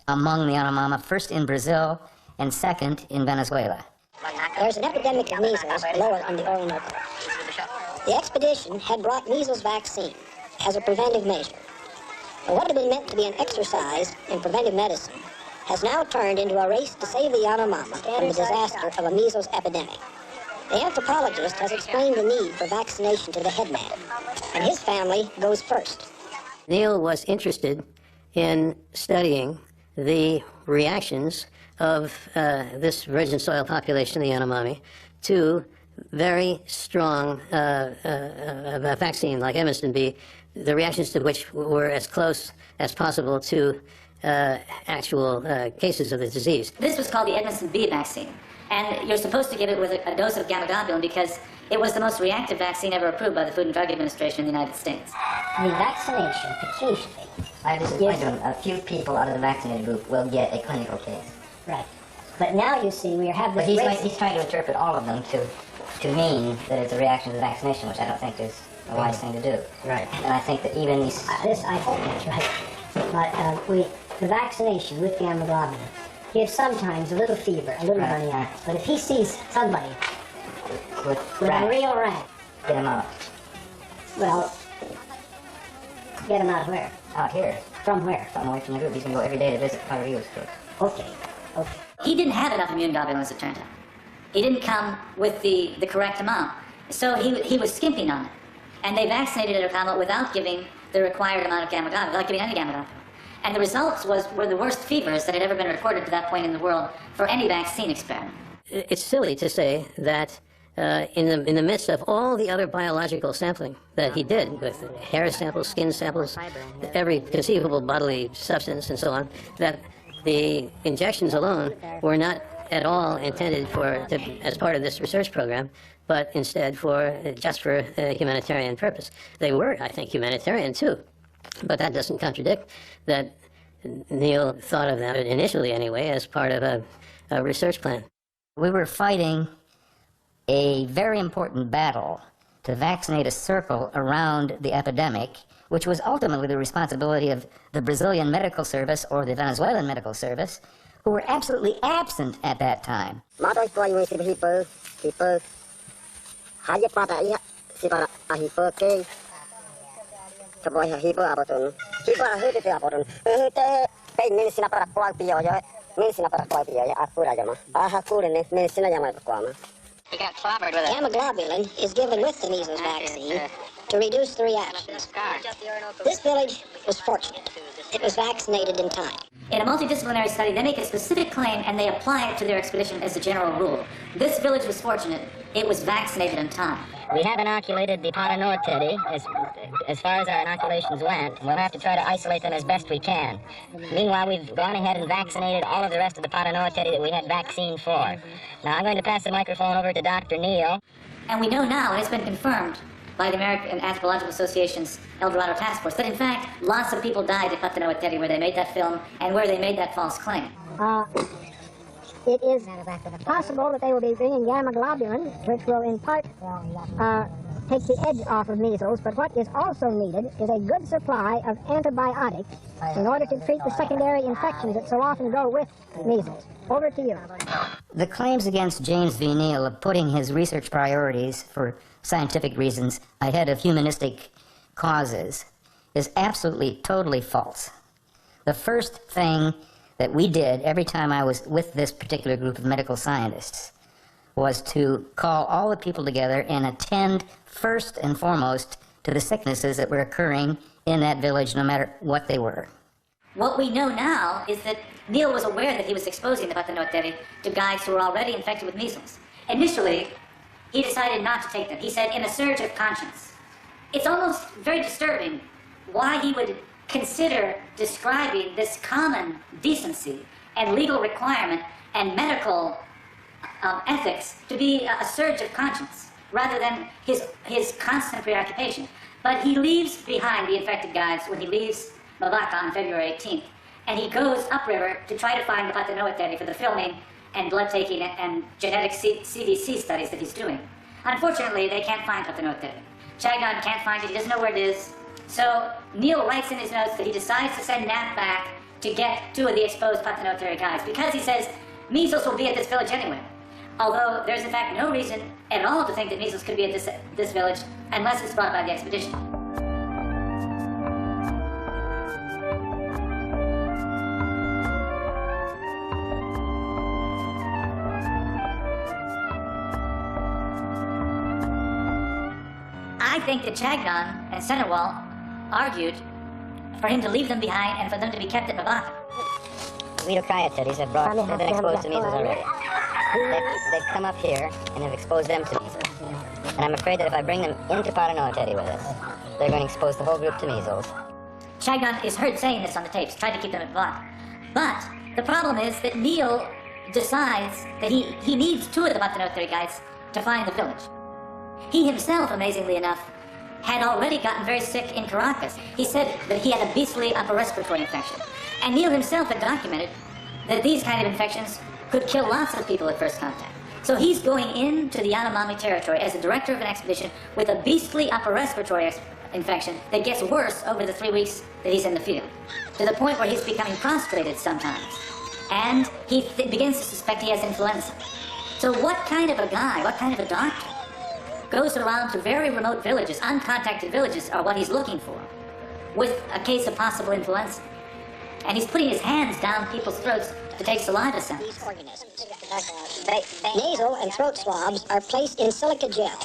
among the Yanomama, first in Brazil and second in Venezuela. There's an epidemic of measles lower on the Orinoco. The expedition had brought measles vaccine as a preventive measure. But what had been meant to be an exercise in preventive medicine has now turned into a race to save the Yanomama from the disaster of a measles epidemic. The anthropologist has explained the need for vaccination to the headman, and his family goes first. Neil was interested in studying the reactions of this virgin soil population, the Yanomami, to very strong a vaccine like Evanston B, the reactions to which were as close as possible to actual cases of the disease. This was called the Edmondson B vaccine. And you're supposed to give it with a dose of gamma globulin because it was the most reactive vaccine ever approved by the Food and Drug Administration in the United States. The vaccination occasionally. I disappoint them. A few people out of the vaccinated group will get a clinical case. Right. But now you see we have this. But he's trying to interpret all of them to mean that it's a reaction to the vaccination, which I don't think is a wise thing to do. Right. And I think that even these. This I hope that's right. But the vaccination with gamma globulin gives sometimes a little fever, a little runny eye. But if he sees somebody with a real rat, get him out. Well, get him out where? Out here. From where? From away from the group. He's going to go every day to visit Paraguay's group. Okay. He didn't have enough immune globulin, as it turned out. He didn't come with the correct amount. So he was skimping on it. And they vaccinated Ocaml without giving the required amount of gamma globulin, without giving any gamma globulin. And the results were the worst fevers that had ever been recorded to that point in the world for any vaccine experiment. It's silly to say that in the midst of all the other biological sampling that he did, with hair samples, skin samples, every conceivable bodily substance and so on, that the injections alone were not at all intended as part of this research program, but instead just for a humanitarian purpose. They were, I think, humanitarian too, but that doesn't contradict that Neil thought of that initially anyway as part of a research plan. We were fighting a very important battle to vaccinate a circle around the epidemic, which was ultimately the responsibility of the Brazilian Medical Service or the Venezuelan Medical Service, who were absolutely absent at that time. He got clobbered with gamma globulin is given with the measles vaccine to reduce the reactions. This village was fortunate. It was vaccinated in time. In a multidisciplinary study, they make a specific claim and they apply it to their expedition as a general rule. This village was fortunate. It was vaccinated in time. We have inoculated the Paranoa teddy. As far as our inoculations went, we'll have to try to isolate them as best we can. Meanwhile, we've gone ahead and vaccinated all of the rest of the Paranoa teddy that we had vaccine for. Now, I'm going to pass the microphone over to Dr. Neal. And we know now, and it's been confirmed by the American Anthropological Association's El Dorado Task Force, that in fact, lots of people died at Paranoa teddy where they made that film and where they made that false claim. It is possible that they will be bringing gamma globulin, which will in part take the edge off of measles, but what is also needed is a good supply of antibiotics in order to treat the secondary infections that so often go with measles. Over to you. The claims against James V. Neal of putting his research priorities for scientific reasons ahead of humanistic causes is absolutely, totally false. The first thing that we did every time I was with this particular group of medical scientists was to call all the people together and attend first and foremost to the sicknesses that were occurring in that village, no matter what they were. What we know now is that Neal was aware that he was exposing the Paranoa teddy to guides who were already infected with measles. Initially, he decided not to take them. He said, in a surge of conscience. It's almost very disturbing why he would consider describing this common decency and legal requirement and medical ethics to be a surge of conscience rather than his constant preoccupation. But he leaves behind the infected guides when he leaves Mavaca on February 18th, and he goes upriver to try to find the Paranoa teddy for the filming and blood taking and genetic CDC studies that he's doing. Unfortunately, they can't find Paranoa teddy. Chagnon can't find it, he doesn't know where it is. So Neal writes in his notes that he decides to send Nat back to get 2 of the exposed Paranoa teddy guides because he says measles will be at this village anyway. Although there's in fact no reason at all to think that measles could be at this village unless it's brought by the expedition. I think that Chagnon and Senewal argued for him to leave them behind and for them to be kept at Mavaca. Ledochia teddies have been exposed to measles already. They've come up here and have exposed them to measles. And I'm afraid that if I bring them into Paranoa teddy with us, they're going to expose the whole group to measles. Chagnon is heard saying this on the tapes, tried to keep them at Mavaca. But the problem is that Neil decides that he needs two of the Matanotori guides to find the village. He himself, amazingly enough, had already gotten very sick in Caracas. He said that he had a beastly upper respiratory infection. And Neil himself had documented that these kind of infections could kill lots of people at first contact. So he's going into the Yanomami territory as the director of an expedition with a beastly upper respiratory infection that gets worse over the 3 weeks that he's in the field, to the point where he's becoming prostrated sometimes. And he begins to suspect he has influenza. So what kind of a guy, what kind of a doctor, goes around to very remote villages, uncontacted villages are what he's looking for, with a case of possible influenza? And he's putting his hands down people's throats to take saliva samples. Nasal and throat swabs are placed in silica gel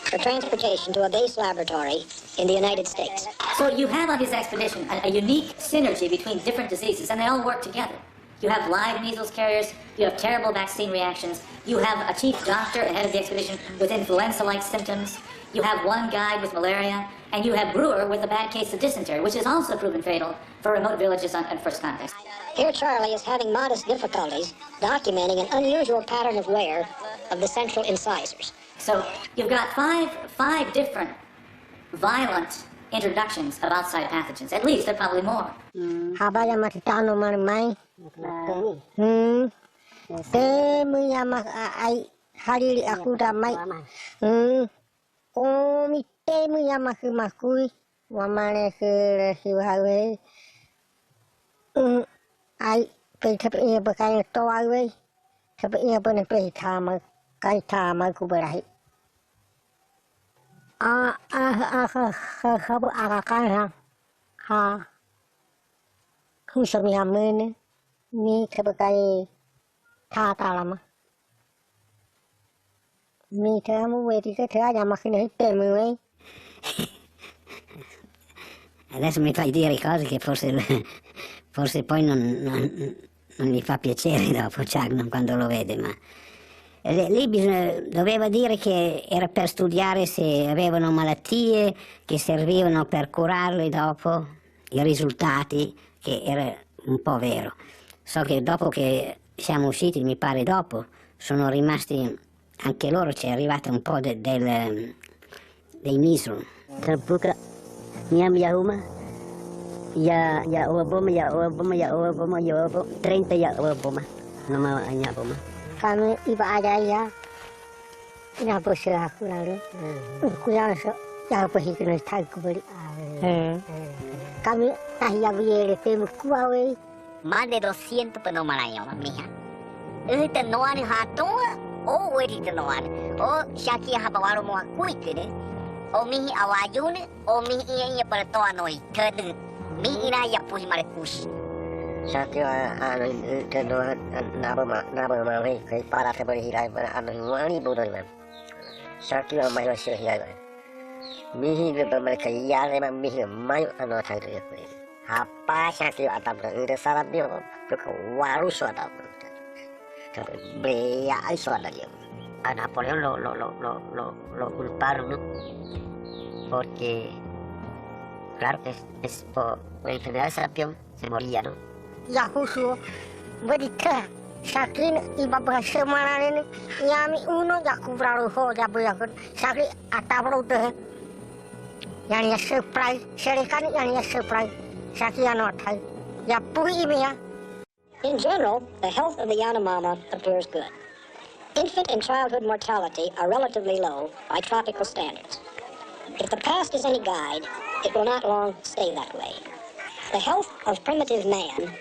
for transportation to a base laboratory in the United States. So you have on his expedition a unique synergy between different diseases, and they all work together. You have live measles carriers, you have terrible vaccine reactions, you have a chief doctor and head of the expedition with influenza-like symptoms, you have one guide with malaria, and you have Brewer with a bad case of dysentery, which is also proven fatal for remote villages on first contact. Here Charlie is having modest difficulties documenting an unusual pattern of wear of the central incisors. So you've got five different violent introductions of outside pathogens. At least there are probably more. Habaya matitano marmai. Te muyama ai hariri akuda mai. O mi te muyama kumakui. Wamane hiwawe. Ai pe tapi bakai to awe. Tapi bane pe tama kai tama kubarahi. Khabu akakai ha. Kusami hamene. Mi kabakai tha talama. Mi tamu wedi ke thea yamakine temue. Adesso mi fai dire cose che forse poi non gli fa piacere dopo Chagnon quando lo vede, ma lì doveva dire che era per studiare se avevano malattie che servivano per curarli dopo, i risultati, che era un po' vero. So che dopo che siamo usciti, mi pare dopo, sono rimasti anche loro, c'è arrivato un po' dei misro. Terbuka Miam Yahuma Ya Obama Ya Obama Ya Obama Ya Obama 30 Ya Obama nama anya Obama Kami iba ada ya. Ina bosya aku lalu. Kuya so ya pergi kena thai ku beli. Kami tahya biere tem kuawe. Más de 200 penomalayos, mija. Este no han hato o wedi no han. O shaki habawaro mo kuitene. O mihi awajune o mihi ia para toa noi. Kedu mihi ina ya puhi mare kush. Shaki tendo naba kai para te bari hirai para wani bodoi man. Shaki mai lo shi hirai. Mihi de ba kai ya le ma mihi mai ano thai de. Apa Shaki atap de sarap dia ke waru so atap. Tapi brea iso ada dia. A Napoleón lo culparon, ¿no? Porque, claro que es por la enfermedad de sarampión, se moría, ¿no? Ya justo, berita, sakin iba bahasa mana ini, yami uno ya kubraru ho ya bayakun, sakit atapro deh, yang ya surprise, serikan yang ya surprise, sakit yang notai, ya puhi ini ya. In general, the health of the Yanomama appears good. Infant and childhood mortality are relatively low by tropical standards. If the past is any guide, it will not long stay that way. The health of primitive man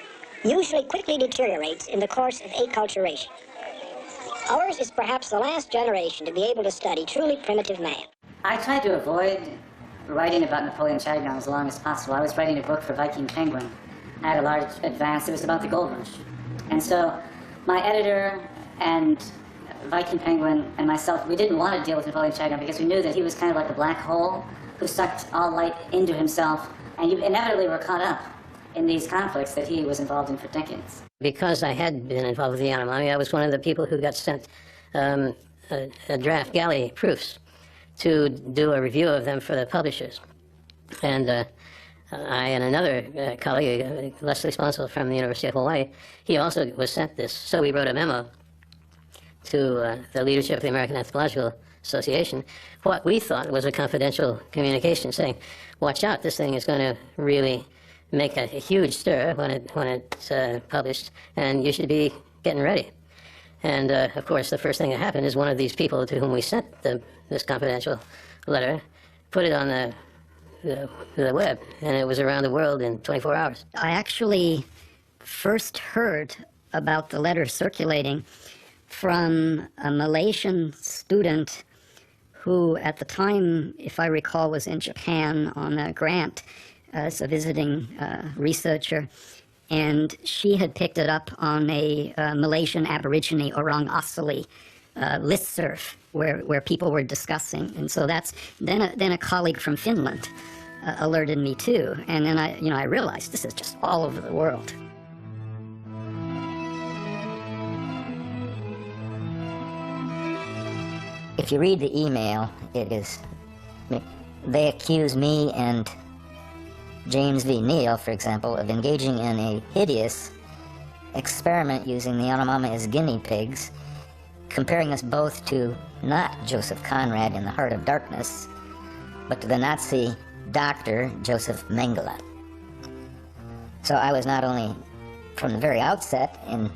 usually quickly deteriorates in the course of acculturation. Ours is perhaps the last generation to be able to study truly primitive man. I tried to avoid writing about Napoleon Chagnon as long as possible. I was writing a book for Viking Penguin. I had a large advance. It was about the gold rush. And so my editor and Viking Penguin and myself, we didn't want to deal with Napoleon Chagnon because we knew that he was kind of like a black hole who sucked all light into himself, and you inevitably were caught up in these conflicts that he was involved in for decades. Because I had been involved with the Yanomami, I was one of the people who got sent a draft galley proofs to do a review of them for the publishers. And I and another colleague, Leslie Sponsel from the University of Hawaii, he also was sent this. So we wrote a memo to the leadership of the American Anthropological Association, what we thought was a confidential communication saying, watch out, this thing is going to really make a huge stir when it's published, and you should be getting ready. And of course, the first thing that happened is one of these people to whom we sent this confidential letter put it on the web, and it was around the world in 24 hours. I actually first heard about the letter circulating from a Malaysian student who at the time, if I recall, was in Japan on a grant as a visiting researcher, and she had picked it up on a Malaysian Aborigine Orang Asli listserv where people were discussing, and so that's then a colleague from Finland alerted me too, and then I realized this is just all over the world. If you read the email, they accuse me and James V. Neal, for example, of engaging in a hideous experiment using the Yanomami as guinea pigs, comparing us both to not Joseph Conrad in The Heart of Darkness, but to the Nazi doctor Joseph Mengele. So I was not only, from the very outset in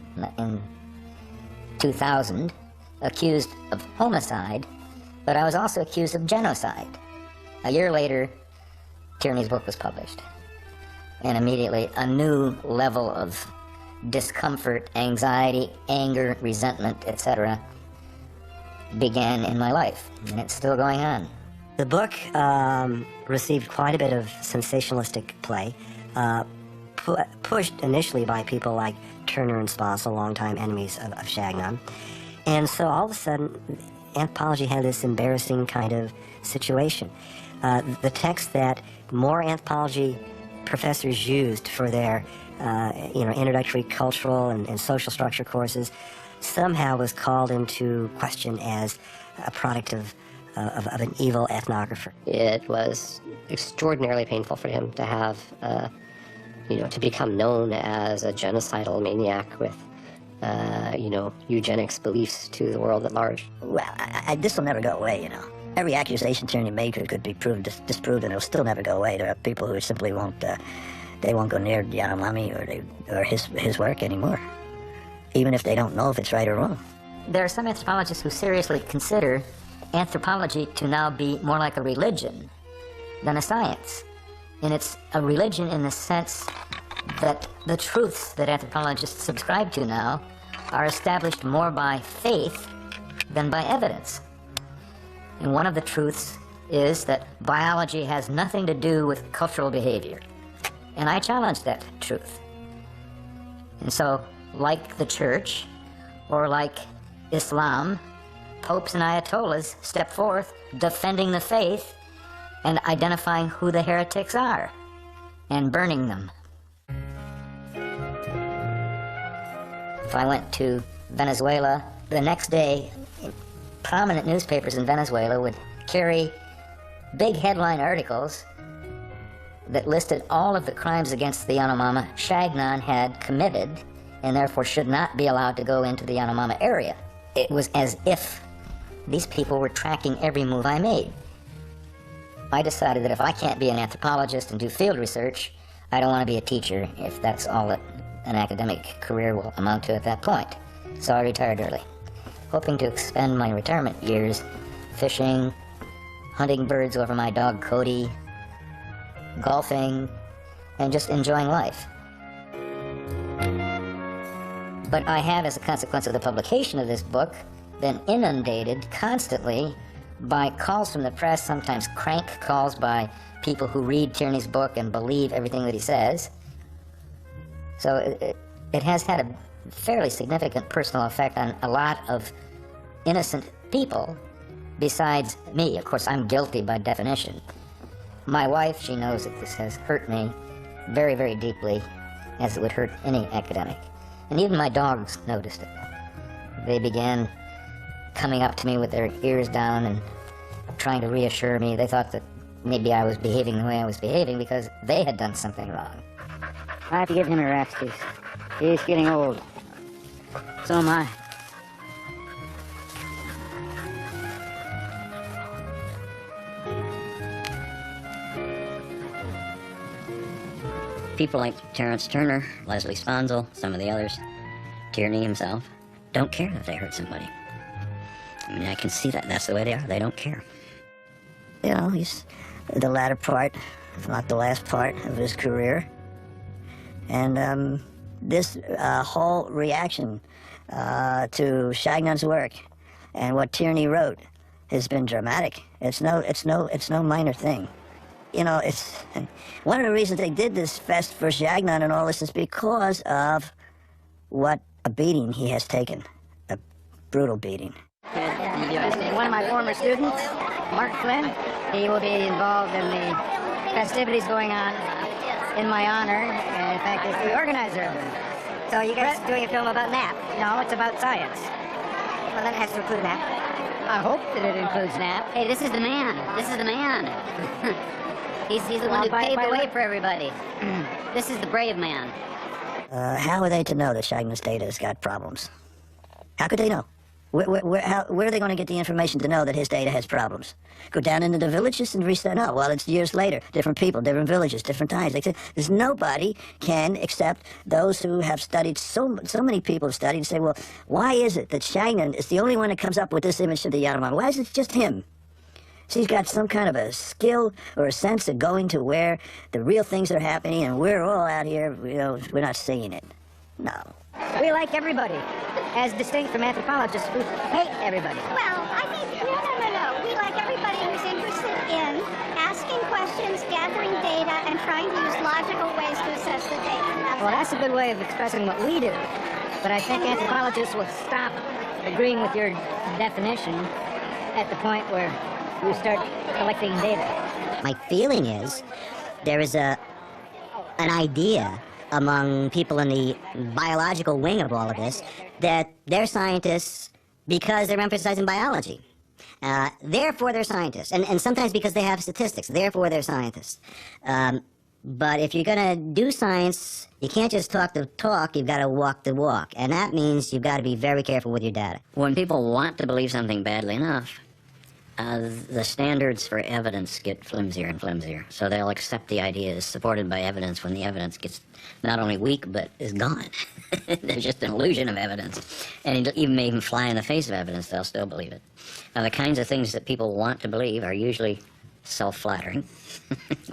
2000, accused of homicide, but I was also accused of genocide. A year later, Tierney's book was published, and immediately a new level of discomfort, anxiety, anger, resentment, etc. began in my life, and it's still going on. The book received quite a bit of sensationalistic play, pushed initially by people like Turner and Sponsel, longtime enemies of Chagnon. And so all of a sudden, anthropology had this embarrassing kind of situation. The text that more anthropology professors used for their introductory cultural and social structure courses somehow was called into question as a product of an evil ethnographer. It was extraordinarily painful for him to have, to become known as a genocidal maniac with eugenics beliefs to the world at large. Well, this will never go away, Every accusation Tierney made could be disproved, and it'll still never go away. There are people who simply won't go near Yanomami or his work anymore, even if they don't know if it's right or wrong. There are some anthropologists who seriously consider anthropology to now be more like a religion than a science. And it's a religion in the sense that the truths that anthropologists subscribe to now are established more by faith than by evidence. And one of the truths is that biology has nothing to do with cultural behavior. And I challenge that truth. And so, like the church, or like Islam, popes and ayatollahs step forth defending the faith and identifying who the heretics are and burning them. If I went to Venezuela, the next day, prominent newspapers in Venezuela would carry big headline articles that listed all of the crimes against the Yanomami Chagnon had committed and therefore should not be allowed to go into the Yanomami area. It was as if these people were tracking every move I made. I decided that if I can't be an anthropologist and do field research, I don't want to be a teacher if that's all that an academic career will amount to at that point. So I retired early, hoping to expend my retirement years fishing, hunting birds over my dog Cody, golfing, and just enjoying life. But I have, as a consequence of the publication of this book, been inundated constantly by calls from the press, sometimes crank calls by people who read Tierney's book and believe everything that he says. So it has had a fairly significant personal effect on a lot of innocent people besides me. Of course, I'm guilty by definition. My wife, she knows that this has hurt me very, very deeply, as it would hurt any academic. And even my dogs noticed it. They began coming up to me with their ears down and trying to reassure me. They thought that maybe I was behaving the way I was behaving because they had done something wrong. I have to give him a rest. He's getting old. So am I. People like Terence Turner, Leslie Sponzel, some of the others, Tierney himself, don't care that they hurt somebody. I mean, I can see that. That's the way they are. They don't care. You know, he's the latter part, if not the last part, of his career. And this whole reaction to Shagnon's work and what Tierney wrote has been dramatic. It's no minor thing. You know, it's one of the reasons they did this fest for Chagnon and all this is because of what a beating he has taken, a brutal beating. One of my former students, Mark Flynn, he will be involved in the festivities going on in my honor, and in fact, it's the organizer of them. So you guys doing a film about NAP? No, it's about science. Well, then it has to include NAP. I hope that it includes NAP. Hey, this is the man. This is the man. He's the one who paved the way for everybody. This is the brave man. How are they to know that Shagnon's data has got problems? How could they know? Where are they going to get the information to know that his data has problems? Go down into the villages and research. No, well, it's years later. Different people, different villages, different times. There's nobody can except those who have studied, so many people have studied and say, well, why is it that Chagnon is the only one that comes up with this image of the Yanomami? Why is it just him? So he's got some kind of a skill or a sense of going to where the real things are happening, and we're all out here, you know, we're not seeing it. No. We like everybody, as distinct from anthropologists who hate everybody. Well, I think, no. We like everybody who's interested in asking questions, gathering data, and trying to use logical ways to assess the data. Well, that's a good way of expressing what we do. But I think anthropologists will stop agreeing with your definition at the point where you start collecting data. My feeling is there is an idea among people in the biological wing of all of this that they're scientists because they're emphasizing biology. Therefore, they're scientists. And sometimes because they have statistics, therefore they're scientists. But if you're going to do science, you can't just talk the talk, you've got to walk the walk. And that means you've got to be very careful with your data. When people want to believe something badly enough, the standards for evidence get flimsier and flimsier. So they'll accept the idea as supported by evidence when the evidence gets not only weak, but is gone. There's just an illusion of evidence. And it even may even fly in the face of evidence, they'll still believe it. Now, the kinds of things that people want to believe are usually self-flattering.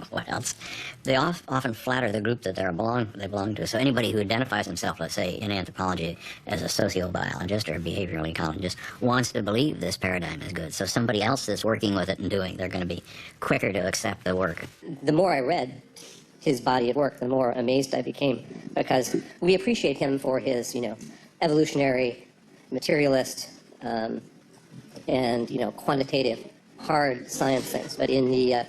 What else? They often flatter the group that they belong to. So anybody who identifies himself, let's say, in anthropology as a sociobiologist or a behavioral ecologist wants to believe this paradigm is good. So somebody else that's working with it and doing, they're going to be quicker to accept the work. The more I read his body of work, the more amazed I became, because we appreciate him for his, evolutionary, materialist, and, quantitative, hard science things. But in the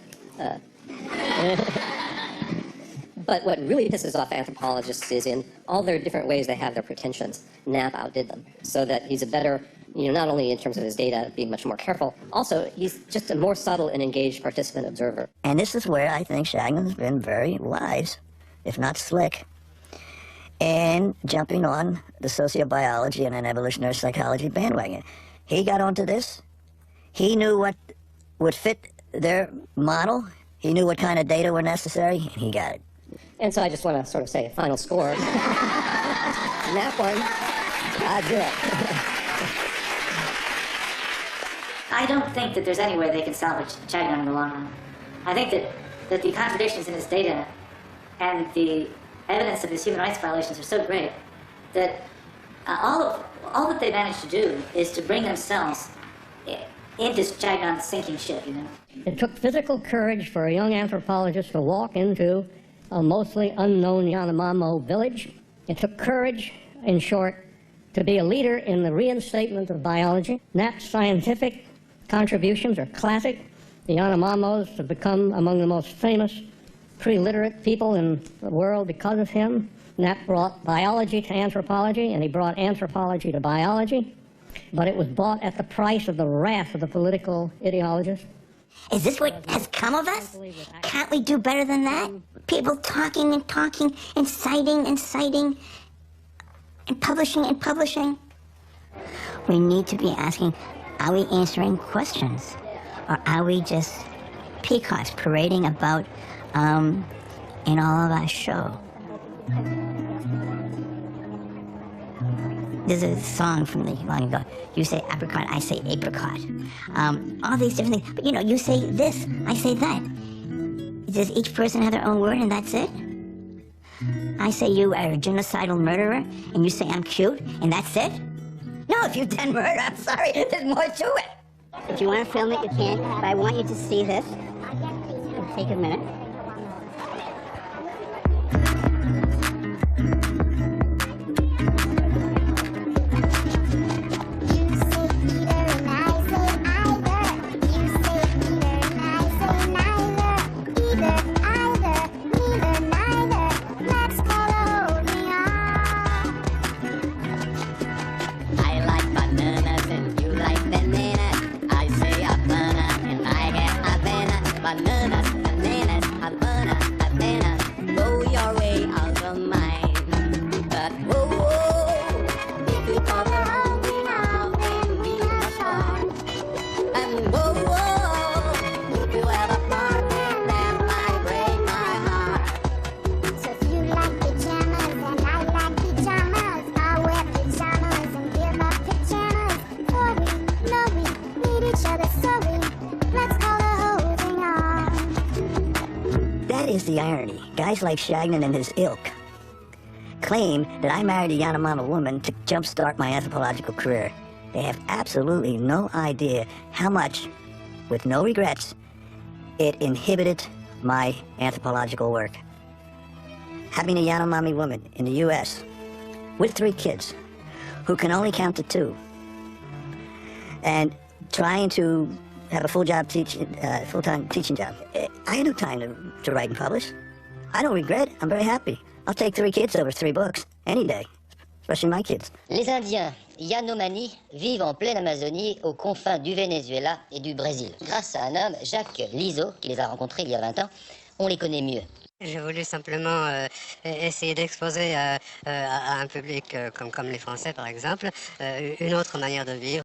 but what really pisses off anthropologists is in all their different ways they have their pretensions. Knapp outdid them, so that he's a better, not only in terms of his data, being much more careful, also he's just a more subtle and engaged participant observer. And this is where I think Shagnon's been very wise, if not slick, in jumping on the sociobiology and an evolutionary psychology bandwagon. He got onto this. He knew what would fit their model. He knew what kind of data were necessary, and he got it. And so I just want to sort of say a final score. That one, I do it. I don't think that there's any way they can salvage Chagnon in the long run. I think that the contradictions in his data and the evidence of his human rights violations are so great that all that they managed to do is to bring themselves into Chagnon's sinking ship, It took physical courage for a young anthropologist to walk into a mostly unknown Yanomamo village. It took courage, in short, to be a leader in the reinstatement of biology. Knapp's scientific contributions are classic. The Yanomamos have become among the most famous pre-literate people in the world because of him. Knapp brought biology to anthropology, and he brought anthropology to biology. But it was bought at the price of the wrath of the political ideologists. Is this what has come of us? Can't we do better than that? People talking and talking and citing and citing and publishing. We need to be asking, are we answering questions? Or are we just peacocks parading about in all of our show? There's a song from the long ago. You say apricot, I say apricot. All these different things. But you know, you say this, I say that. Does each person have their own word and that's it? I say you are a genocidal murderer and you say I'm cute and that's it? No, if you've done murder, I'm sorry, there's more to it. If you want to film it, you can, but I want you to see this. It'll take a minute. That is the irony. Guys like Shagnon and his ilk claim that I married a Yanomama woman to jumpstart my anthropological career. They have absolutely no idea how much, with no regrets, it inhibited my anthropological work. Having a Yanomami woman in the U.S. with 3 kids who can only count to 2 and trying to have a full-time teaching job. I had no time to write and publish. I don't regret it. I'm very happy. I'll take 3 kids over 3 books any day, especially my kids. Les Indiens Yanomami vivent en pleine Amazonie, aux confins du Venezuela et du Brésil. Grâce à un homme, Jacques Lizo, qui les a rencontrés il y a 20 ans, on les connaît mieux. J'ai voulu simplement essayer d'exposer à un public comme les Français, par exemple, une autre manière de vivre.